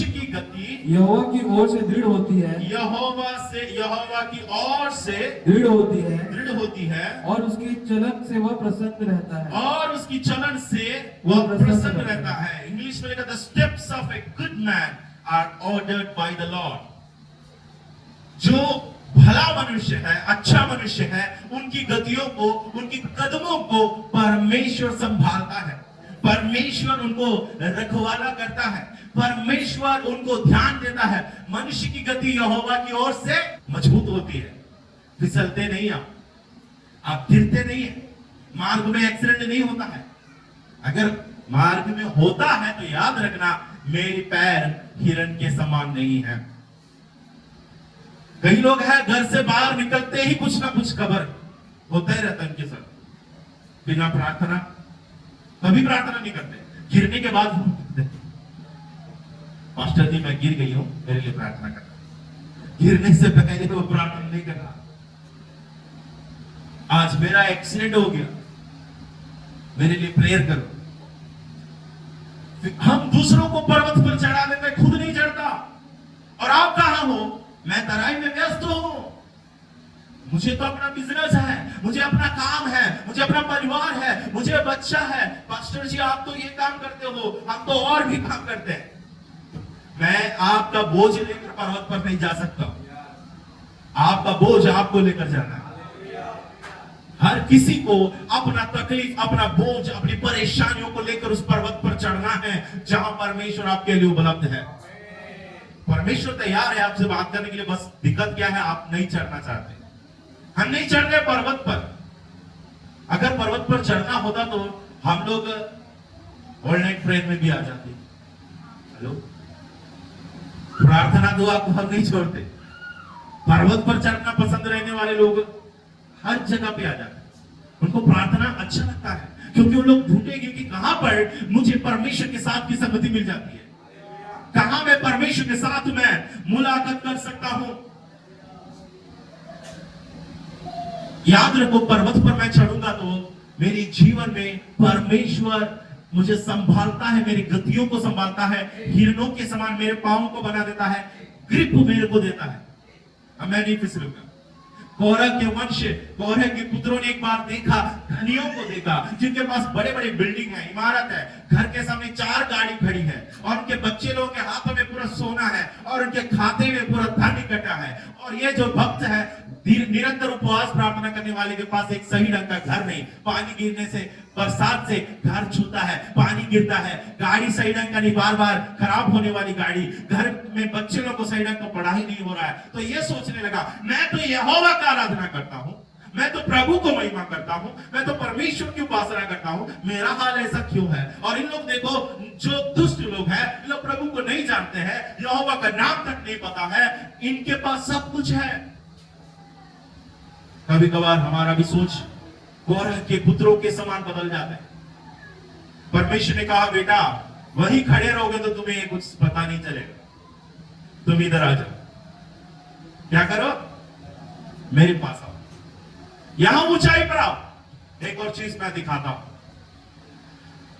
की गति यहोवा की ओर से दृढ़ होती है, यहोवा की ओर से दृढ़ होती है, और उसकी चलन से वह प्रसन्न रहता है, और उसकी चलन से वह प्रसन्न रहता है। इंग्लिश में लिखा, the steps of a good man are ordered by the Lord. जो भला मनुष्य है, अच्छा मनुष्य है, उनकी गतियों को, उनकी कदमों को परमेश्वर संभालता है, परमेश्वर उनको रखवाला करता है, परमेश्वर उनको ध्यान देता है। मनुष्य की गति यहोवा की ओर से मजबूत होती है, फिसलते नहीं आप गिरते नहीं है, मार्ग में एक्सीडेंट नहीं होता है। अगर मार्ग में होता है तो याद रखना, मेरे पैर हिरण के समान नहीं है। कई लोग हैं घर से बाहर निकलते ही कुछ ना कुछ खबर होता ही रहता है उनके साथ, बिना प्रार्थना, कभी प्रार्थना नहीं करते, गिरने के बाद पास्टर जी मैं गिर गई हूं, मेरे लिए प्रार्थना करना। गिरने से पहले वो प्रार्थना नहीं करना, आज मेरा एक्सीडेंट हो गया, मेरे लिए प्रेयर करो। हम दूसरों को पर्वत पर चढ़ा देते, खुद नहीं चढ़ता। और आप कहां हो? मैं तराई में व्यस्त हूं, मुझे तो अपना बिजनेस है, मुझे अपना काम है, मुझे अपना परिवार है, मुझे बच्चा है। पास्टर जी आप तो ये काम करते हो, हम तो और भी काम करते हैं। मैं आपका बोझ लेकर पर्वत पर नहीं जा सकता, आपका बोझ आपको लेकर जाना है। हर किसी को अपना तकलीफ, अपना बोझ, अपनी परेशानियों को लेकर उस पर्वत पर चढ़ना है जहां परमेश्वर आपके लिए उपलब्ध है। परमेश्वर तैयार है आपसे बात करने के लिए, बस दिक्कत क्या है, आप नहीं चढ़ना चाहते। हम नहीं चढ़ रहे पर्वत पर। अगर पर्वत पर चढ़ना होता तो हम लोग ऑल नाइट प्रेयर में भी आ जाते। हेलो, प्रार्थना दुआ को हम नहीं छोड़ते। पर्वत पर चढ़ना पसंद रहने वाले लोग हर जगह पे आ जाते हैं। उनको प्रार्थना अच्छा लगता है क्योंकि उन लोग ढूंढेंगे कि कहां पर मुझे परमेश्वर के साथ की संगति मिल जाती है, कहां मैं परमेश्वर के साथ मैं मुलाकात कर सकता हूं। याद रखो, पर्वत पर मैं चढ़ूंगा तो मेरे जीवन में परमेश्वर मुझे संभालता है, मेरी गतियों को संभालता है, हिरणों के समान मेरे पांवों को बना देता है, ग्रिप मेरे को देता है, अब मैं नहीं फिसलूंगा। कोरह के वंश, कोरह के पुत्रों ने एक बार देखा, धनियों को देखा जिनके पास बड़े बड़े बिल्डिंग है, इमारत है, घर के सामने 4 गाड़ी खड़ी है और उनके बच्चे लोगों के हाथों में पूरा सोना है और उनके खाते में पूरा धन इकट्ठा है। और ये जो भक्त है निरंतर उपवास प्रार्थना करने वाले के पास एक सही ढंग का घर नहीं, पानी गिरने से, बरसात से घर छूता है, पानी गिरता है, गाड़ी सही ढंग का नहीं, बार बार खराब होने वाली गाड़ी, घर में बच्चे लोग को सही ढंग का पढ़ाई नहीं हो रहा है। तो ये सोचने लगा, मैं तो यहोवा का आराधना करता हूं, मैं तो प्रभु को महिमा करता हूं, मैं तो परमेश्वर की उपासना करता हूं, मेरा हाल ऐसा क्यों है। और इन लोग देखो, जो दुष्ट लोग हैं, इन लोग प्रभु को नहीं जानते हैं, यहोवा का नाम तक नहीं पता है, इनके पास सब कुछ है। कभी कभार हमारा भी सोच कोरह के पुत्रों के समान बदल जाता है। परमेश्वर ने कहा, बेटा वही खड़े रहोगे तो तुम्हें कुछ पता नहीं चलेगा, तुम इधर आ जाओ, क्या करो, मेरे पास आओ, यहां ऊंचाई पर आओ। एक और चीज मैं दिखाता हूं,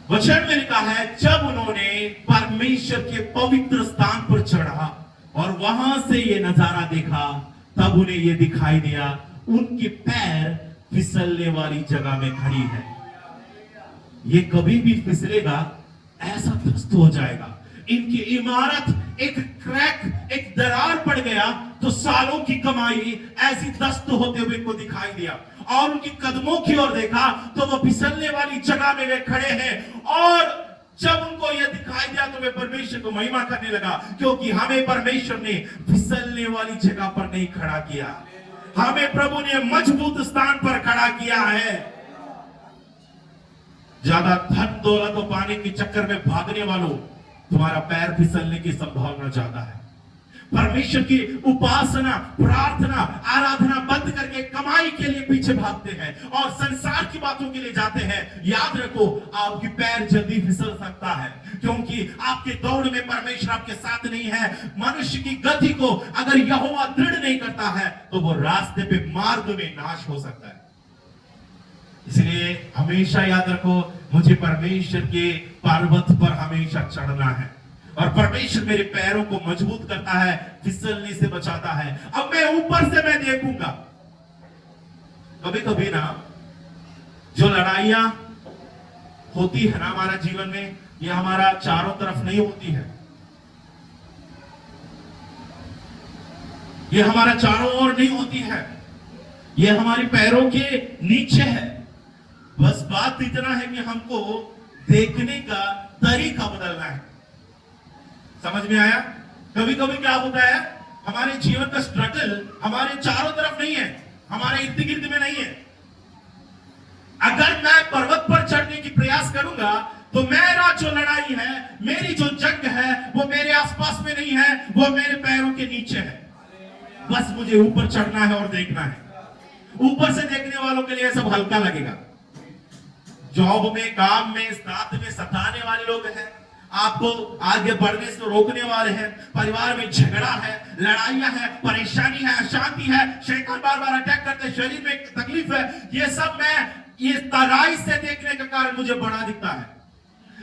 वचन में लिखा है, जब उन्होंने परमेश्वर के पवित्र स्थान पर चढ़ा और वहां से ये नजारा देखा, तब उन्हें ये दिखाई दिया, उनके पैर फिसलने वाली जगह में खड़ी है। ये कभी भी फिसलेगा, ऐसा ध्वस्त हो जाएगा। इनकी इमारत एक क्रैक, एक दरार पड़ गया तो सालों की कमाई ऐसी ध्वस्त होते हुए को दिखाई दिया। और उनके कदमों की ओर देखा तो वो फिसलने वाली जगह में वे खड़े हैं। और जब उनको यह दिखाई दिया तो वे परमेश्वर को महिमा करने लगा, क्योंकि हमें परमेश्वर ने फिसलने वाली जगह पर नहीं खड़ा किया, हमें प्रभु ने मजबूत स्थान पर खड़ा किया है। ज्यादा धन दौलत और पाने के चक्कर में भागने वालों, तुम्हारा पैर फिसलने की संभावना ज्यादा है। परमेश्वर की उपासना, प्रार्थना, आराधना बंद करके कमाई के लिए पीछे भागते हैं और संसार की बातों के लिए जाते हैं। याद रखो, आपकी पैर जल्दी फिसल सकता है, क्योंकि आपके दौड़ में परमेश्वर आपके साथ नहीं है। मनुष्य की गति को अगर यहोवा दृढ़ नहीं करता है तो वो रास्ते पे, मार्ग में नाश हो सकता है। इसलिए हमेशा याद रखो, मुझे परमेश्वर के पर्वत पर हमेशा चढ़ना है और परमेश्वर मेरे पैरों को मजबूत करता है, फिसलने से बचाता है। अब मैं ऊपर से मैं देखूंगा। कभी कभी ना जो लड़ाइयां होती है ना हमारा जीवन में, ये हमारा चारों तरफ नहीं होती है, ये हमारा चारों ओर नहीं होती है, ये हमारे पैरों के नीचे है। बस बात इतना है कि हमको देखने का तरीका बदलना है। समझ में आया? कभी कभी क्या होता है, हमारे जीवन का स्ट्रगल हमारे चारों तरफ नहीं है, हमारे इर्द गिर्द में नहीं है। अगर मैं पर्वत पर चढ़ने की प्रयास करूंगा तो मेरा जो लड़ाई है, मेरी जो जंग है, वो मेरे आसपास में नहीं है, वो मेरे पैरों के नीचे है। बस मुझे ऊपर चढ़ना है और देखना है। ऊपर से देखने वालों के लिए सब हल्का लगेगा। जॉब में, काम में, साथ में सताने वाले लोग हैं, आपको आगे बढ़ने से रोकने वाले हैं, परिवार में झगड़ा है, लड़ाइयां है, परेशानी है, अशांति है, शैतान बार बार अटैक करते, शरीर में तकलीफ है, ये सब मैं ये तराई से देखने का कारण मुझे बड़ा दिखता है।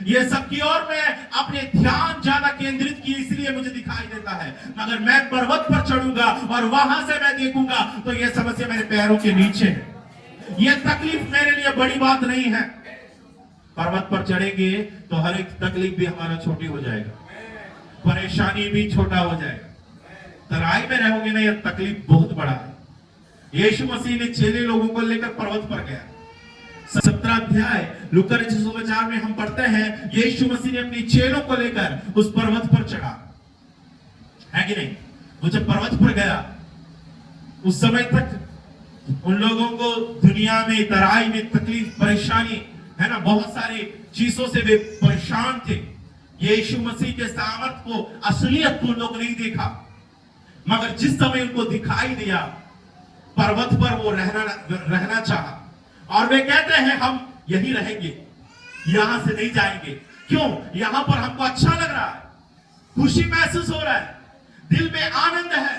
ये सब की ओर मैं अपने ध्यान ज्यादा केंद्रित की, इसलिए मुझे दिखाई देता है। मगर मैं पर्वत पर चढ़ूंगा और वहां से मैं देखूंगा तो ये समस्या मेरे पैरों के नीचे है, ये तकलीफ मेरे लिए बड़ी बात नहीं है। पर्वत पर चढ़ेंगे तो हर एक तकलीफ भी हमारा छोटी हो जाएगा, परेशानी भी छोटा हो जाएगा। तराई में रहोगे ना, यह तकलीफ बहुत बड़ा है। यीशु मसीह ने चेले लोगों को लेकर पर्वत पर गया। 17 अध्याय लूका रचित सुसमाचार में हम पढ़ते हैं, यीशु मसीह ने अपने चेलों को लेकर उस पर्वत पर चढ़ा, है कि नहीं? वो जब पर्वत पर गया, उस समय तक उन लोगों को दुनिया में, तराई में तकलीफ, परेशानी है ना, बहुत सारी चीजों से वे परेशान थे। यीशु मसीह के सामर्थ को, असलियत को लोग नहीं देखा, मगर जिस समय उनको दिखाई दिया पर्वत पर वो रहना चाहा, और वे कहते हैं हम यही रहेंगे, यहां से नहीं जाएंगे। क्यों? यहां पर हमको अच्छा लग रहा है, खुशी महसूस हो रहा है, दिल में आनंद है,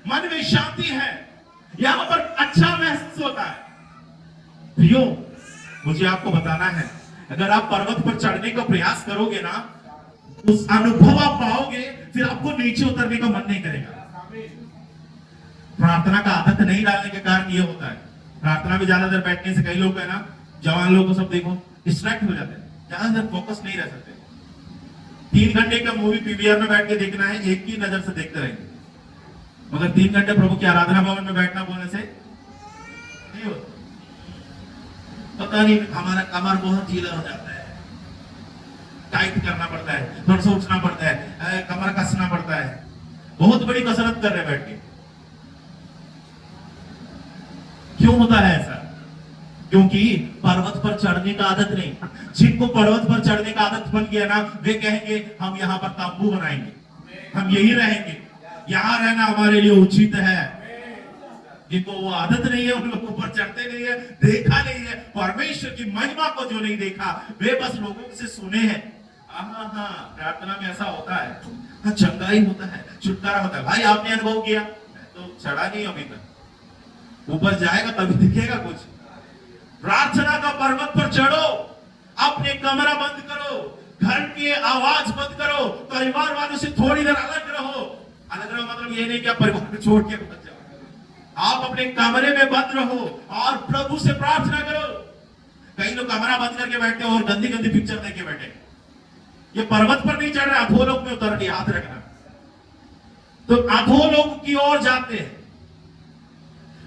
मन में शांति है, यहां पर अच्छा महसूस होता है। प्रियो, मुझे आपको बताना है, अगर आप पर्वत पर चढ़ने का प्रयास करोगे ना, उस अनुभव आप पाओगे, फिर आपको नीचे उतरने का मन नहीं करेगा। प्रार्थना का आदत नहीं डालने के कारण ये होता है। प्रार्थना में ज्यादा देर बैठने से कई लोग है ना, जवान लोगों को सब देखो डिस्ट्रैक्ट हो जाते हैं, ज्यादा देर फोकस नहीं रह सकते। 3 घंटे का मूवी पीवीआर में बैठ के देखना है, एक ही नजर से देखते रहेंगे, मगर 3 घंटे प्रभु की आराधना भवन में बैठना बोलने से नहीं होता। पता नहीं हमारा कमर बहुत ढीला हो जाता है, टाइट करना पड़ता है, थोड़ा सा उठना पड़ता है, कमर कसना पड़ता है, बहुत बड़ी कसरत कर रहे बैठ के। क्यों होता है ऐसा? क्योंकि पर्वत पर चढ़ने का आदत नहीं। जिनको पर्वत पर चढ़ने का आदत बन गया ना, वे कहेंगे हम यहाँ पर तंबू बनाएंगे, हम यही रहेंगे, यहाँ रहना हमारे लिए उचित है। जिनको वो आदत नहीं है, उन लोगों पर चढ़ते नहीं है, देखा नहीं है परमेश्वर की महिमा को, जो नहीं देखा वे बस लोगों से सुने हैं। प्रार्थना में ऐसा होता है, हाँ चंगाई होता है, छुटकारा होता है। भाई आपने अनुभव किया? तो चढ़ा नहीं अभी तक, ऊपर जाएगा तभी दिखेगा कुछ। प्रार्थना का पर्वत पर चढ़ो, अपने कमरा बंद करो, घर की आवाज बंद करो, परिवार वालों से थोड़ी देर अलग रहो। अलग रहो मतलब ये नहीं कि आप परिवार को छोड़ के मत जाओ, आप अपने कमरे में बंद रहो और प्रभु से प्रार्थना करो। कई लोग कमरा बंद करके बैठते हैं और गंदी गंदी पिक्चर देख के बैठे। ये पर्वत पर नहीं चढ़ रहा, अधोलोक में उतर रही, याद रखना। तो अधोलोक की ओर जाते हैं।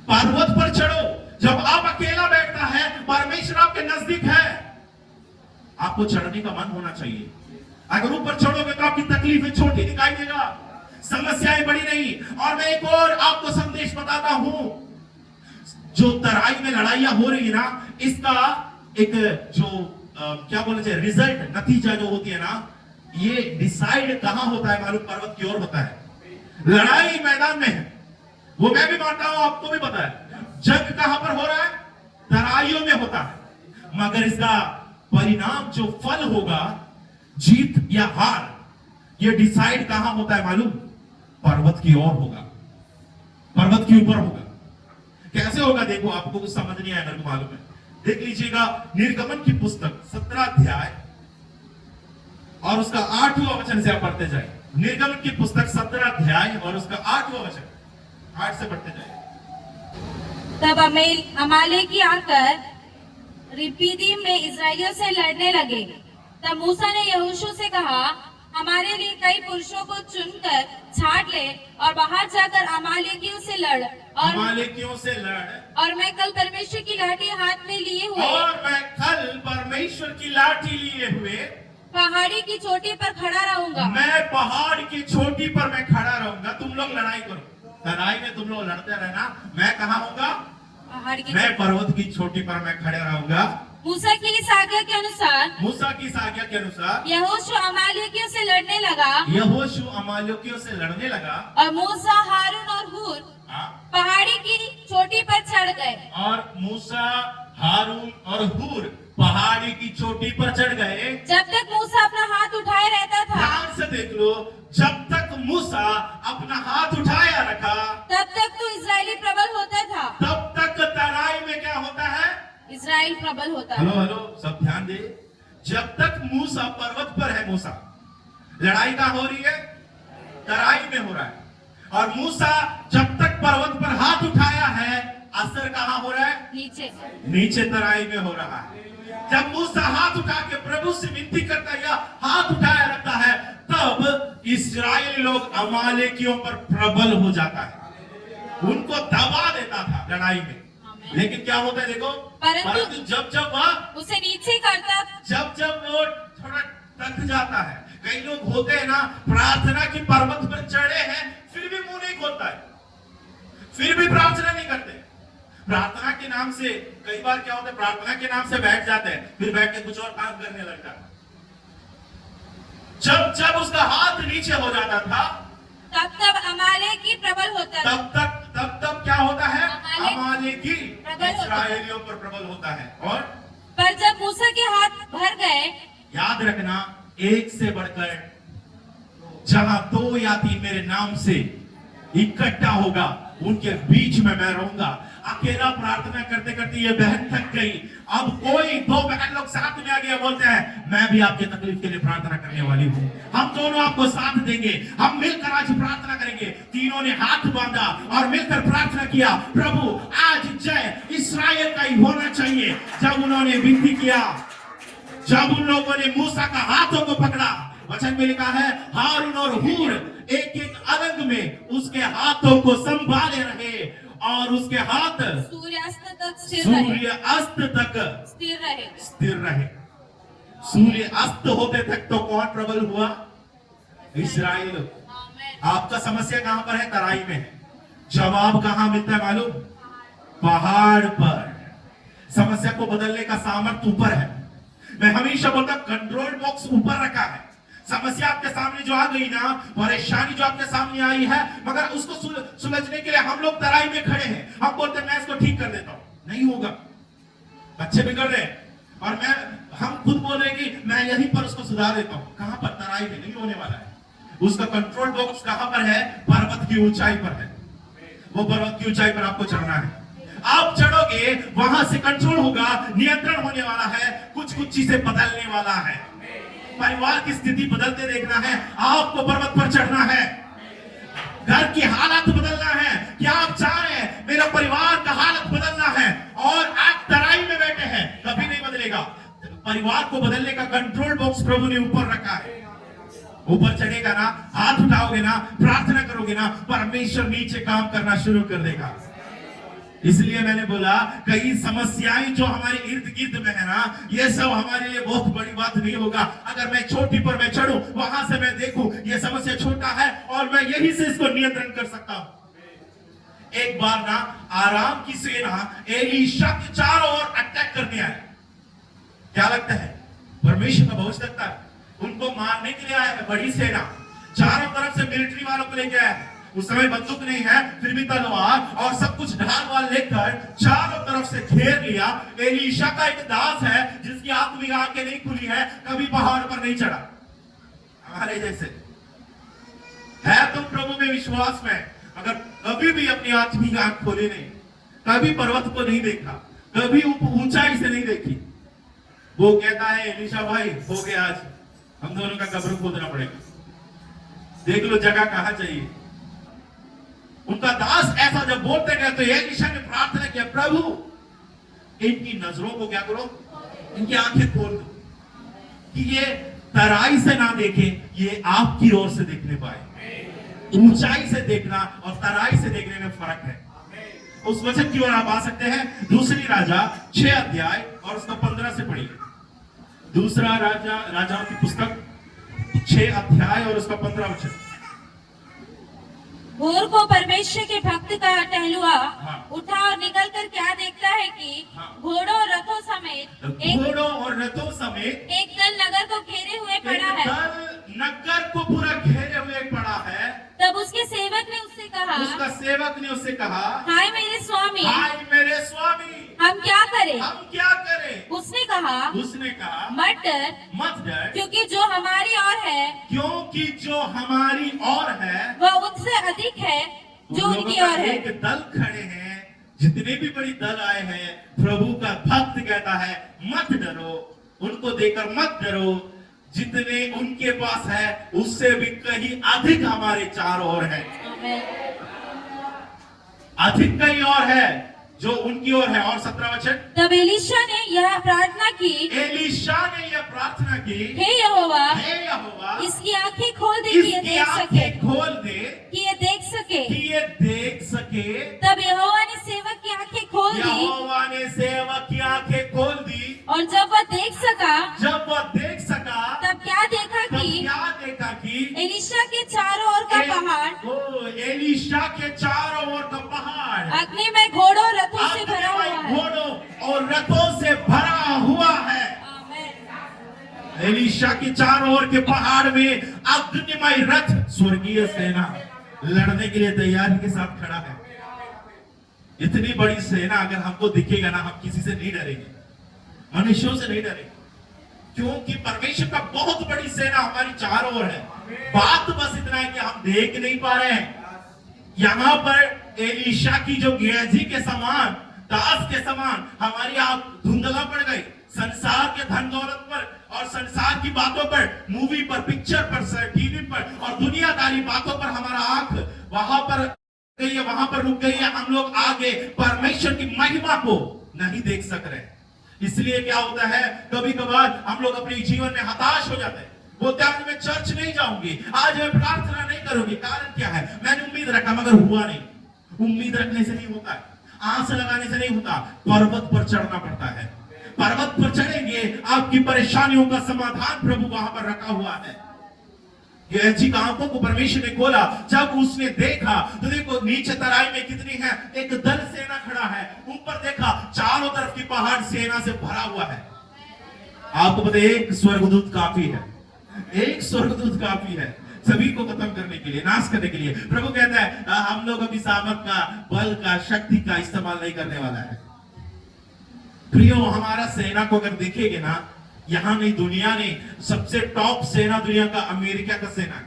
पर्वत पर चढ़ो, जब आप अकेला बैठता है, परमेश्वर आपके नजदीक है, आपको चढ़ने का मन होना चाहिए। अगर ऊपर चढ़ोगे तो आपकी तकलीफें छोटी दिखाई देगा, समस्याएं बड़ी नहीं। और मैं एक और आपको संदेश बताता हूं, जो तराई में लड़ाइयां हो रही है ना, इसका एक जो क्या बोलना चाहिए, रिजल्ट, नतीजा जो होती है ना, ये डिसाइड कहां होता है मालूम? पर्वत की ओर होता है। लड़ाई मैदान में है, वो मैं भी मानता हूं, आपको भी पता है। जंग कहां पर हो रहा है? तराइयों में होता है, मगर इसका परिणाम, जो फल होगा, जीत या हार, ये डिसाइड कहां होता है मालूम? पर्वत की ओर होगा, पर्वत के ऊपर होगा। कैसे होगा? देखो, आपको कुछ समझ नहीं आया, मेरे को मालूम है। देख लीजिएगा, निर्गमन की पुस्तक 17 अध्याय और उसका 8वां वचन से आप पढ़ते जाए। निर्गमन की पुस्तक 17 अध्याय और उसका 8वां वचन, 8 से पढ़ते जाए। तब अमालेकी आकर रिपीदीम में इस्राएलियों से लड़ने लगे। तब मूसा ने यहोशू से कहा, हमारे लिए कई पुरुषों को चुनकर छांट ले और बाहर जाकर अमालेकियों से लड़, और मैं कल परमेश्वर की लाठी हाथ में लिए हुए पहाड़ी की चोटी पर खड़ा रहूंगा। मैं पहाड़ की चोटी पर मैं खड़ा रहूंगा, तुम लोग लड़ाई करो, तराई में तुम लोग लड़ते रहना, मैं कहाँ होगा? पहाड़ की, मैं पर्वत की चोटी पर मैं खड़े रहूंगा। मूसा की इस आज्ञा के अनुसार यहोशू अमालेकियों से लड़ने लगा, और मूसा, हारून और हूर पहाड़ी की चोटी पर चढ़ गए। और मूसा, हारून और हूर पहाड़ी की चोटी पर चढ़ गए। जब तक मूसा अपना हाथ उठाए रहता था, ध्यान से देख लो, जब तक मूसा अपना हाथ उठाया रखा, तब तक तो इजरायली प्रबल होता था। तब तक तराई में क्या होता है? इजराइल प्रबल होता है। हेलो, सब ध्यान दे। जब तक मूसा पर्वत पर है, मूसा, लड़ाई का हो रही है, तराई में हो रहा है। और मूसा जब तक पर्वत पर हाथ उठाया है, असर कहां हो रहा है? नीचे तराई में हो रहा है। जब मूसा हाथ उठा के प्रभु से विनती करता है या हाथ उठाया रहता है, तब इस्राएली लोग अमालेकियों पर प्रबल हो जाता है, उनको दबा देता था लड़ाई में। लेकिन क्या होता है देखो, परंतु जब वह उसे नीचे करता, जब वो थोड़ा थक जाता है। कई लोग होते हैं ना, प्रार्थना की पर्वत पर चढ़े हैं, फिर भी मुंह नहीं खोलता है, फिर भी प्रार्थना नहीं करते। प्रार्थना के नाम से कई बार क्या होता है, प्रार्थना के नाम से बैठ जाते हैं, फिर बैठ के कुछ और काम करने लगता है। जब जब उसका हाथ नीचे हो जाता था तब तब अमालेकी प्रबल होता था। तब तब क्या होता है? अमालेकी प्रबल होता है। इस्राएलियों पर प्रबल होता है। और पर जब मूसा के हाथ भर गए, याद रखना, एक से बढ़कर जहां 2 या 3 मेरे नाम से इकट्ठा होगा, उनके बीच में मैं रहूंगा। अकेला प्रार्थना करते करते ये बहन थक गई। अब कोई 2 बहन लोग साथ में आ गए, बोलते हैं मैं भी आपके तकलीफ के लिए प्रार्थना करने वाली हूँ, हम दोनों आपको साथ देंगे, हम मिलकर आज प्रार्थना करेंगे। तीनों ने हाथ बांधा और मिलकर प्रार्थना किया, प्रभु आज जय इस्राएल का ही होना चाहिए। जब उन्होंने विनती किया, जब उन लोगों ने मूसा का हाथों को पकड़ा, वचन में लिखा है हारून और हूर एक एक अलग में उसके हाथों को संभाले रहे और उसके हाथ सूर्यास्त तक स्थिर रहे। सूर्य अस्त होते तक तो कौन प्रबल हुआ? इस्राएल। आमीन। आपका समस्या कहां पर है? तराई में है। जवाब कहां मिलता है मालूम? पहाड़ पर। समस्या को बदलने का सामर्थ्य ऊपर है। मैं हमेशा बोलता कंट्रोल बॉक्स ऊपर रखा है। समस्या आपके सामने जो आ गई ना, परेशानी जो आपके सामने आई है, मगर उसको सुलझने के लिए हम लोग तराई में खड़े हैं। हम बोलते हैं मैं इसको ठीक कर देता हूं, नहीं होगा। बच्चे बिगड़ रहे और हम खुद बोल रहे कि मैं यहीं पर उसको सुधार देता हूं। कहां पर? तराई में नहीं होने वाला है। उसका कंट्रोल बॉक्स कहां पर है? पर्वत की ऊंचाई पर है। वो पर्वत की ऊंचाई पर आपको चढ़ना है। आप चढ़ोगे, वहां से कंट्रोल होगा, नियंत्रण होने वाला है, कुछ चीजें बदलने वाला है। परिवार की स्थिति बदलते देखना है, आपको पर्वत पर चढ़ना है। घर की हालत बदलना है। क्या आप चाह रहे हैं मेरा परिवार का हालत बदलना है और आप तराई में बैठे हैं? कभी नहीं बदलेगा। परिवार को बदलने का कंट्रोल बॉक्स प्रभु ने ऊपर रखा है। ऊपर चढ़ेगा ना, हाथ उठाओगे ना, प्रार्थना करोगे ना, परमेश्वर नीचे काम करना शुरू कर देगा। इसलिए मैंने बोला कई समस्याएं जो हमारे इर्द गिर्द में है ना, ये सब हमारे लिए बहुत बड़ी बात नहीं होगा। अगर मैं चोटी पर मैं चढ़ूं, वहां से मैं देखूं ये समस्या छोटा है और मैं यही से इसको नियंत्रण कर सकता हूं। एक बार ना आराम की सेना एलीशा के चारों ओर अटैक करने आए। क्या लगता है? परमेश्वर का बहुत लगता है। उनको मारने के लिए आया है बड़ी सेना, चारों तरफ से मिलिट्री वालों को लेके आया। उस समय बंदूक नहीं है, फिर भी तलवार और सब कुछ ढाल वाल लेकर चारों तरफ से घेर लिया। एलीशा का एक दास है जिसकी आत्मिक आंखें नहीं खुली है, कभी पहाड़ पर नहीं चढ़ा। हमारे जैसे है तुम प्रभु में विश्वास में, अगर कभी भी अपनी आत्मिक आंख खोली नहीं, कभी पर्वत को नहीं देखा, कभी ऊंचाई से नहीं देखी, वो कहता है एलीशा भाई हो गया, आज हम दोनों का कब्र खोदना पड़ेगा, देख लो जगह कहां चाहिए। उनका दास ऐसा जब बोलते गए तो एलीशा ने प्रार्थना किया, प्रभु इनकी नजरों को क्या करो, इनकी आंखें खोल दो कि ये तराई से ना देखे, ये आपकी ओर से देखने पाए। ऊंचाई से देखना और तराई से देखने में फर्क है। उस वचन की ओर आप आ सकते हैं, दूसरी राजा 6 अध्याय और उसका 15 से पढ़िए। दूसरा राजा, राजाओं की पुस्तक 6 अध्याय और उसका 15 वचन। भोर को परमेश्वर के भक्त का टहलुआ हाँ। उठा और निकलकर क्या देखता है कि हाँ। घोड़ों और रथों समेत एक दल नगर को घेरे हुए पड़ा है। नगर को पूरा घेरे हुए पड़ा है। तब उसके सेवक ने उससे कहा, उसका सेवक ने उससे कहा, हाय मेरे स्वामी, हम क्या करें? उसने कहा मत डर, क्योंकि जो हमारी ओर है वह उनसे अधिक है जो उनकी ओर है। एक दल खड़े हैं, जितने भी बड़ी दल आए हैं, प्रभु का भक्त कहता है मत डरो, उनको देकर मत डरो, जितने उनके पास है उससे भी कहीं अधिक हमारे चारों ओर है। अधिक कहीं और है जो उनकी ओर है। और 17 वचन। तब एलीशा ने यह प्रार्थना की, हे यहोवा, इसकी आंखें खोल दे कि ये देख सके। तब यहोवा ने सेवक की आंखें खोल दी। और जब वह देख सका, तब क्या देखा कि एलीशा के चारों ओर का पहाड़ अग्नि में घोड़ों और रथों से भरा हुआ है। एलीशा के चारों ओर के पहाड़ में अग्निमय रथ, स्वर्गीय सेना लड़ने के लिए तैयारी के साथ खड़ा है। इतनी बड़ी सेना अगर हमको दिखेगा ना, हम किसी से नहीं डरेंगे, मनुष्यों से नहीं डरेंगे, क्योंकि परमेश्वर का बहुत बड़ी सेना हमारी चारों ओर है। बात बस इतना है कि हम देख नहीं पा रहे हैं। यहां पर एलीशा की जो गेहजी के समान, दास के समान हमारी आंख धुंधला पड़ गई। संसार के धन दौलत पर और संसार की बातों पर, मूवी पर, पिक्चर पर, टीवी पर और दुनियादारी बातों पर हमारा आंख वहां पर गई है, वहां पर रुक गई है। हम लोग आगे परमेश्वर की महिमा को नहीं देख सक रहे। इसलिए क्या होता है, कभी कभार हम लोग अपने जीवन में हताश हो जाते हैं। बोलते हैं मैं चर्च नहीं जाऊंगी, आज मैं प्रार्थना नहीं करूंगी। कारण क्या है, मैंने उम्मीद रखा मगर हुआ नहीं। उम्मीद रखने से नहीं होता है, आस लगाने से नहीं होता, पर्वत पर चढ़ना पड़ता है। पर्वत पर चढ़ेंगे, आपकी परेशानियों का समाधान प्रभु वहां पर रखा हुआ है। गेहजी की आंखों को परमेश्वर ने खोला। जब उसने देखा तो देखो नीचे तराई में कितनी है, एक दल सेना खड़ा है। ऊपर देखा चारों तरफ की पहाड़ सेना से भरा हुआ है। आपको पता है, एक स्वर्गदूत काफी है, एक स्वर्गदूत काफी है सभी को खत्म करने के लिए, नाश करने के लिए। प्रभु कहता है हम लोग अभी सामर्थ का, बल का, शक्ति का इस्तेमाल नहीं करने वाला है। प्रियो, हमारा सेना को अगर देखेंगे ना, यहां नहीं दुनिया नहीं, सबसे टॉप सेना दुनिया का अमेरिका का सेना,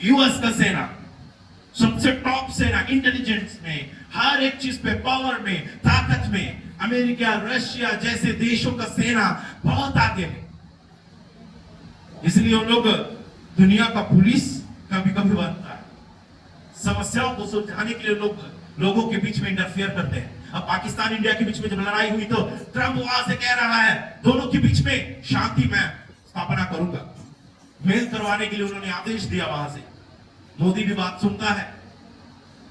यूएस का सेना, सबसे टॉप सेना इंटेलिजेंस में, हर एक चीज पे, पावर में, ताकत में अमेरिका, रशिया जैसे देशों का सेना बहुत आगे है। इसलिए उन लोग दुनिया का पुलिस कभी कभी बनता है। समस्याओं को सुलझाने के लिए लोगों के बीच में इंटरफेयर करते हैं। अब पाकिस्तान इंडिया के बीच में जब लड़ाई हुई तो ट्रंप वहां से कह रहा है दोनों के बीच में शांति मैं स्थापना करूंगा। मेल करवाने के लिए उन्होंने आदेश दिया वहां से। मोदी भी बात सुनता है,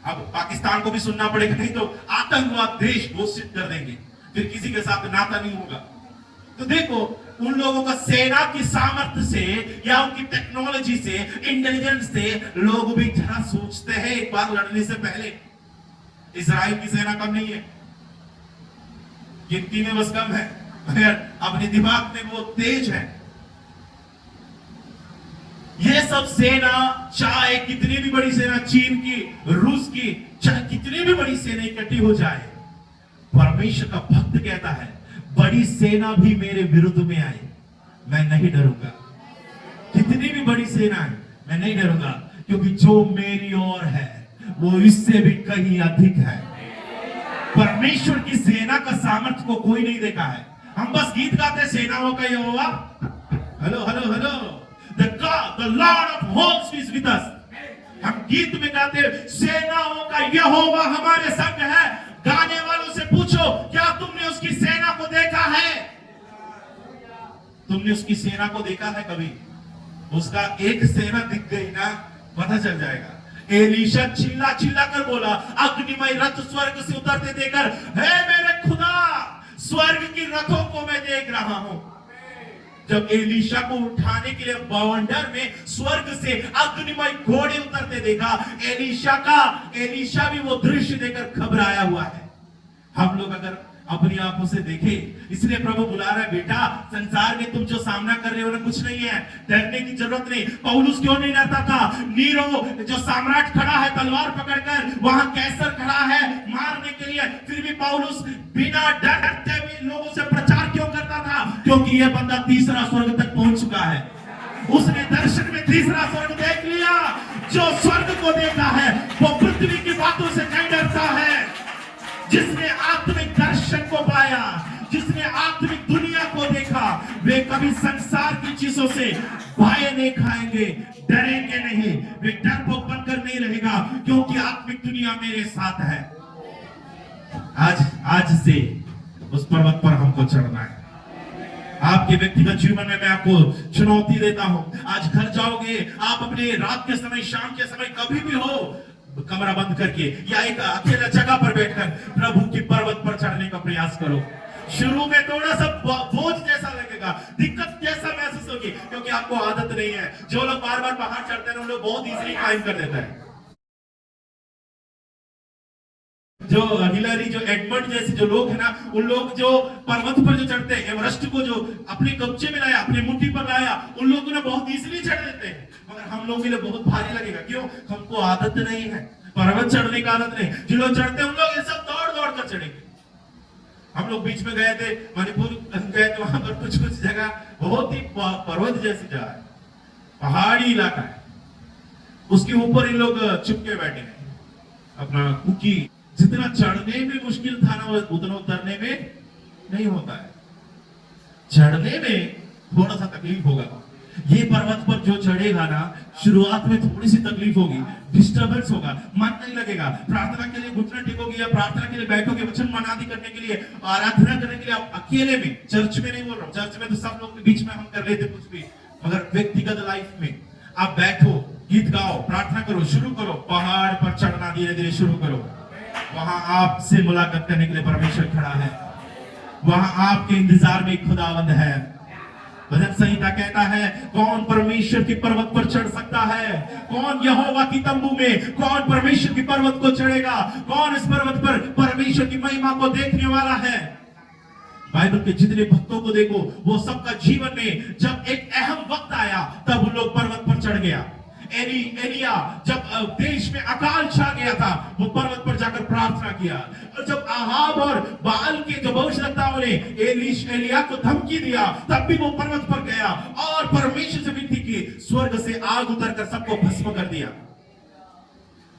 अब पाकिस्तान को भी सुनना पड़ेगा, नहीं तो आतंकवाद देश घोषित कर देंगे, फिर किसी के साथ नाता नहीं होगा। तो देखो उन लोगों का सेना की सामर्थ्य से या उनकी टेक्नोलॉजी से, इंटेलिजेंस से लोग भी जरा सोचते हैं एक बार लड़ने से पहले। इजराइल की सेना कम नहीं है, गिनती में बस कम है, मगर अपने दिमाग में वो तेज है। ये सब सेना, चाहे कितनी भी बड़ी सेना, चीन की, रूस की, चाहे कितनी भी बड़ी सेना इकट्ठी हो जाए, परमेश्वर का भक्त कहता है बड़ी सेना भी मेरे विरुद्ध में आए मैं नहीं डरूंगा। कितनी भी बड़ी सेना है मैं नहीं डरूंगा, क्योंकि जो मेरी ओर है वो इससे भी कहीं अधिक है। परमेश्वर की सेना का सामर्थ्य को कोई नहीं देखा है। हम बस गीत गाते सेनाओं का यहोवा, hello hello hello, the Lord of hosts is with us. हम गीत में गाते सेनाओं का यहोवा हमारे संग है। गाने वालों से पूछो क्या तुमने उसकी सेना को देखा है? तुमने उसकी सेना को देखा है कभी? उसका एक सेना दिख गई ना, पता चल जाएगा। एलीशा चिल्ला चिल्ला कर बोला, अग्निमय रथ स्वर्ग से उतरते देखकर, हे मेरे खुदा, स्वर्ग की रथों को मैं देख रहा हूं। जब एलीशा को उठाने के लिए बवंडर में स्वर्ग से अग्निमय घोड़े उतरते देखा, एलीशा भी वो दृश्य देखकर घबराया हुआ है। हम लोग अगर अपनी आंखों से देखें, इसलिए प्रभु बुला रहा है, बेटा संसार में तुम जो सामना कर रहे हो ना, कुछ नहीं है, डरने की जरूरत नहीं। पौलुस क्यों नहीं डरता था? नीरो जो सम्राट खड़ा है तलवार पकड़कर, वहां कैसर खड़ा है मारने के लिए, फिर भी पौलुस बिना डरते हुए लोगों से प्रचार क्यों करता था? क्योंकि यह बंदा तीसरा स्वर्ग तक पहुंच चुका है। उसने दर्शन में तीसरा स्वर्ग देख लिया। जो स्वर्ग को देखा है वो पृथ्वी की बातों से नहीं डरता है। जिसने आत्मिक दर्शन को पाया, जिसने आत्मिक दुनिया को देखा, वे कभी संसार की चीजों से भय नहीं खाएंगे, डरेंगे नहीं, वे डरपोक बनकर नहीं रहेगा, क्योंकि आत्मिक दुनिया मेरे साथ है। आज से उस पर्वत पर हमको चढ़ना है। आपके व्यक्तिगत जीवन में मैं आपको चुनौती देता हूं। आज घर जाओगे आप, अपने रात के समय, शाम के समय, कभी भी हो, कमरा बंद करके या एक अकेला जगह पर बैठकर प्रभु की पर्वत पर चढ़ने का प्रयास करो। शुरू में थोड़ा सा बोझ जैसा लगेगा, दिक्कत जैसा महसूस होगी, क्योंकि आपको आदत नहीं है। जो लोग बार बार पहाड़ चढ़ते हैं उन लोग बहुत इजीली क्लाइंब कर देता है। जो हिलरी, जो एडमंड जैसे जो लोग है ना, उन लोग जो पर्वत पर जो चढ़ते हैं, एवरेस्ट को जो अपने कब्जे में लाया, अपनी मुट्ठी पर लाया, उन लोगों ने बहुत इजीली चढ़ लेते हैं। मगर हम लोगों के लिए बहुत भारी लगेगा। क्यों? हमको आदत नहीं है पर्वत चढ़ने की, आदत नहीं। जो लोग चढ़ते हैं उन लोग ये सब दौड़ दौड़ कर चढ़ेंगे। हम लोग बीच में गए थे, मणिपुर गए थे, वहां पर कुछ कुछ जगह बहुत ही पर्वत जैसी जगह है, पहाड़ी इलाका है, उसके ऊपर इन लोग चुपके बैठे हैं अपना कुकी। जितना चढ़ने में मुश्किल था ना, उतना उतरने में नहीं होता है। चढ़ने में थोड़ा सा तकलीफ होगा। ये पर्वत पर जो चढ़ेगा ना, शुरुआत में थोड़ी सी तकलीफ होगी, डिस्टर्बेंस होगा, मन नहीं लगेगा। प्रार्थना के लिए घुटना टेकोगे या प्रार्थना के लिए बैठोगे, वचन मनादी करने के लिए, आराधना करने के लिए आप अकेले में, चर्च में नहीं बोल रहा हूं, चर्च में तो सब लोग के बीच में हम कर लेते कुछ भी, मगर व्यक्तिगत लाइफ में आप बैठो, गीत गाओ, प्रार्थना करो, शुरू करो, पहाड़ पर चढ़ना धीरे धीरे शुरू करो। वहां आपसे मुलाकात करने के लिए परमेश्वर खड़ा है, वहां आपके इंतजार में खुदावंद है। भजन संहिता कहता है, कौन परमेश्वर की पर्वत पर चढ़ सकता है? कौन यहोवा की तंबू में, कौन परमेश्वर की पर्वत को चढ़ेगा? कौन इस पर्वत पर परमेश्वर की महिमा को देखने वाला है? बाइबल के जितने भक्तों को देखो, वो सबका जीवन में जब एक अहम वक्त आया, तब वो लोग पर्वत पर चढ़ गया। एलिया जब देश में अकाल छा गया था, वो पर्वत पर जाकर प्रार्थना किया। और जब आहाब और बाल के जो भविष्यवक्ताओं ने एलिया को धमकी दिया, तब भी वो पर्वत पर गया और परमेश्वर से विनती की, स्वर्ग से आग उतरकर सबको भस्म कर दिया।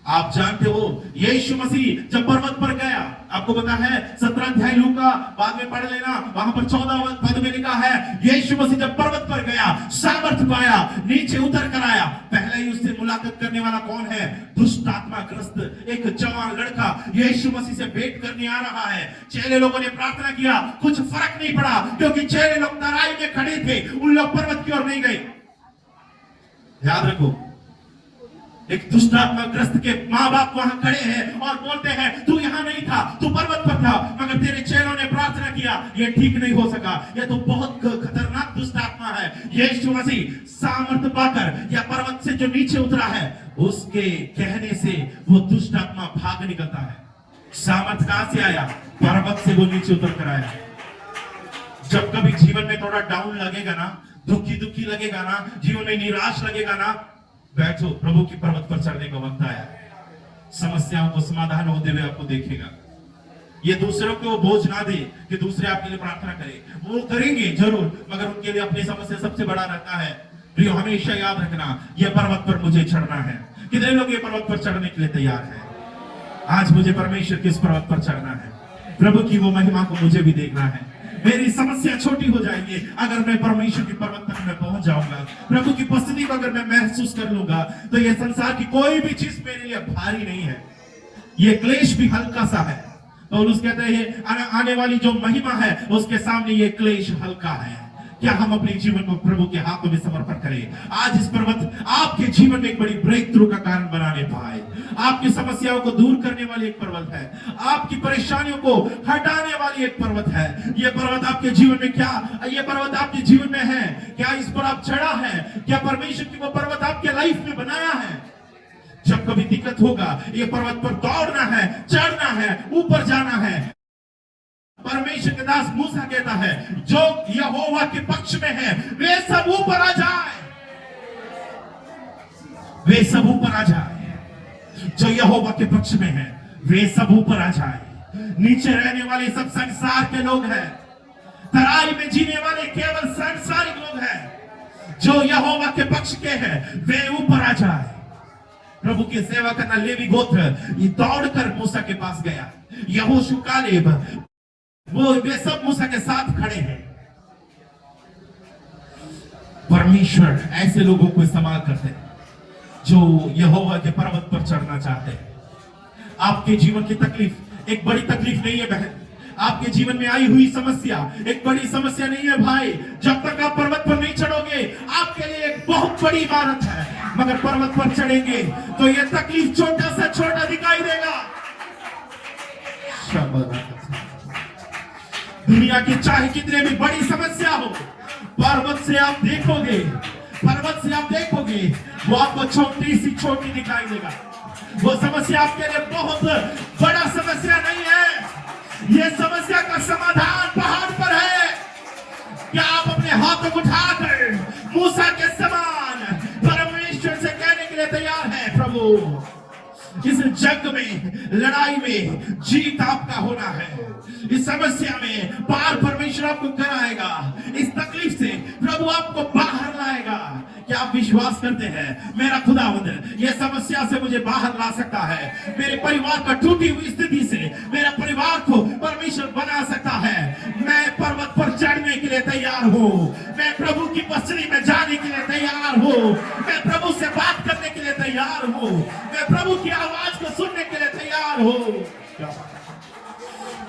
आप जानते हो, यीशु मसीह जब पर्वत पर गया, आपको पता है 17 अध्याय लूका, बाद में पढ़ लेना, वहां पर 14 पद में लिखा है, यीशु मसीह जब पर्वत पर गया, सामर्थ पाया, नीचे उतर कर आया। पहले ही उससे मुलाकात करने वाला कौन है? दुष्ट आत्मा ग्रस्त एक जवान लड़का यीशु मसीह से भेंट करने आ रहा है। चेले लोगों ने प्रार्थना किया, कुछ फर्क नहीं पड़ा, क्योंकि चेले लोग तराई में खड़े थे, उन लोग पर्वत की ओर नहीं गए। याद रखो, एक दुष्ट आत्मा ग्रस्त के माँ बाप वहां खड़े हैं और बोलते हैं, तू यहाँ नहीं था, तू पर्वत पर था, मगर तेरे चेलों ने प्रार्थना किया, ये ठीक नहीं हो सका, ये तो बहुत खतरनाक दुष्ट आत्मा है। यीशु मसीह सामर्थ पाकर या पर्वत से जो नीचे उतरा है, उसके कहने से वो दुष्ट आत्मा भाग निकलता है। सामर्थ कहां से आया? पर्वत से वो नीचे उतर कर आया। जब कभी जीवन में थोड़ा डाउन लगेगा ना, दुखी लगेगा ना, जीवन में निराश लगेगा ना, बैठो, प्रभु की पर्वत पर चढ़ने का वक्त आया। समस्याओं को समाधान होते हुए आपको देखेगा। ये दूसरों को बोझ ना दे कि दूसरे आपके लिए प्रार्थना करें, वो करेंगे जरूर, मगर उनके लिए अपनी समस्या सबसे बड़ा रहता है। प्रियो, हमेशा याद रखना, ये पर्वत पर मुझे चढ़ना है। कितने लोग ये पर्वत पर चढ़ने के लिए तैयार हैं? आज मुझे परमेश्वर के इस पर्वत पर चढ़ना है, प्रभु की वो महिमा को मुझे भी देखना है। मेरी समस्या छोटी हो जाएगी अगर मैं परमेश्वर की पर्वत तक मैं पहुंच जाऊंगा। प्रभु की उपस्थिति को अगर मैं महसूस कर लूंगा, तो ये संसार की कोई भी चीज मेरे लिए भारी नहीं है, ये क्लेश भी हल्का सा है। पौलुस कहते हैं, आने वाली जो महिमा है उसके सामने ये क्लेश हल्का है। क्या हम अपने जीवन को प्रभु के हाथों में समर्पण करें? आज इस पर्वत आपके जीवन में एक बड़ी ब्रेक थ्रू का कारण बनाने पाए। आपकी समस्याओं को दूर करने वाली एक पर्वत है, आपकी परेशानियों को हटाने वाली एक पर्वत है। ये पर्वत आपके जीवन में क्या, ये पर्वत आपके जीवन में है क्या? इस पर आप चढ़ा है क्या? परमेश्वर की वो पर्वत आपके लाइफ में बनाया है? जब कभी दिक्कत होगा, ये पर्वत पर दौड़ना है, चढ़ना है, ऊपर जाना है। परमेश्वर के दास मूसा कहता है, जो यहोवा के पक्ष में है वे सब ऊपर आ जाए, वे सब ऊपर आ जाए। जो यहोवा के पक्ष में है वे सब ऊपर आ जाए। नीचे रहने वाले सब संसार के लोग हैं, तराई में जीने वाले केवल सांसारिक लोग हैं। जो यहोवा के पक्ष के हैं वे ऊपर आ जाए। प्रभु की सेवा करना लेवी गोत्र ये दौड़कर मूसा के पास गया। यहोशू कालेब वो वे सब मूसा के साथ खड़े हैं। परमेश्वर ऐसे लोगों को इस्तेमाल करते हैं जो यहोवा के पर्वत पर चढ़ना चाहते हैं। आपके जीवन की तकलीफ एक बड़ी तकलीफ नहीं है बहन, आपके जीवन में आई हुई समस्या एक बड़ी समस्या नहीं है भाई। जब तक आप पर्वत पर नहीं चढ़ोगे, आपके लिए एक बहुत बड़ी इमारत है, मगर पर्वत पर चढ़ेंगे तो ये तकलीफ छोटा से छोटा दिखाई देगा। दुनिया की चाहे कितने भी बड़ी समस्या हो, पर्वत से आप देखोगे, पर्वत से आप देखोगे, वो आपको छोटी सी छोटी दिखाई देगा। वो समस्या आपके लिए बहुत बड़ा समस्या नहीं है। ये समस्या का समाधान पहाड़ पर है। क्या आप अपने हाथों को उठाकर मूसा के समान परमेश्वर से कहने के लिए तैयार हैं, प्रभु इस जंग में, लड़ाई में जीत आपका होना है। इस समस्या में पार परमेश्वर आपको कराएगा। इस तकलीफ से प्रभु आपको बाहर लाएगा। क्या आप विश्वास करते हैं मेरा खुदावंद ये समस्या से मुझे बाहर ला सकता है? मेरे परिवार का टूटी हुई स्थिति से मेरा परिवार को परमेश्वर बना सकता है। मैं पर्वत पर चढ़ने के लिए तैयार हूँ। मैं प्रभु की बस्ती में जाने के लिए तैयार हूँ। मैं प्रभु से बात करने के लिए तैयार हूँ। मैं प्रभु की आवाज को सुनने के लिए तैयार हूँ।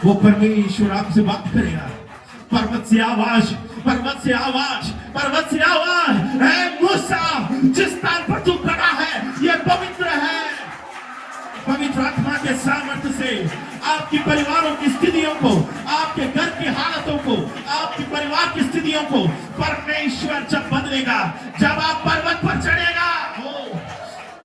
वो परमेश्वर आपसे बात करेगा। पर्वत से आवाज, पर्वत से आवाज, पर्वत से आवाज, है मूसा जिस स्थान पर तू खड़ा है ये पवित्र है। पवित्र आत्मा के सामर्थ्य से आपकी परिवारों की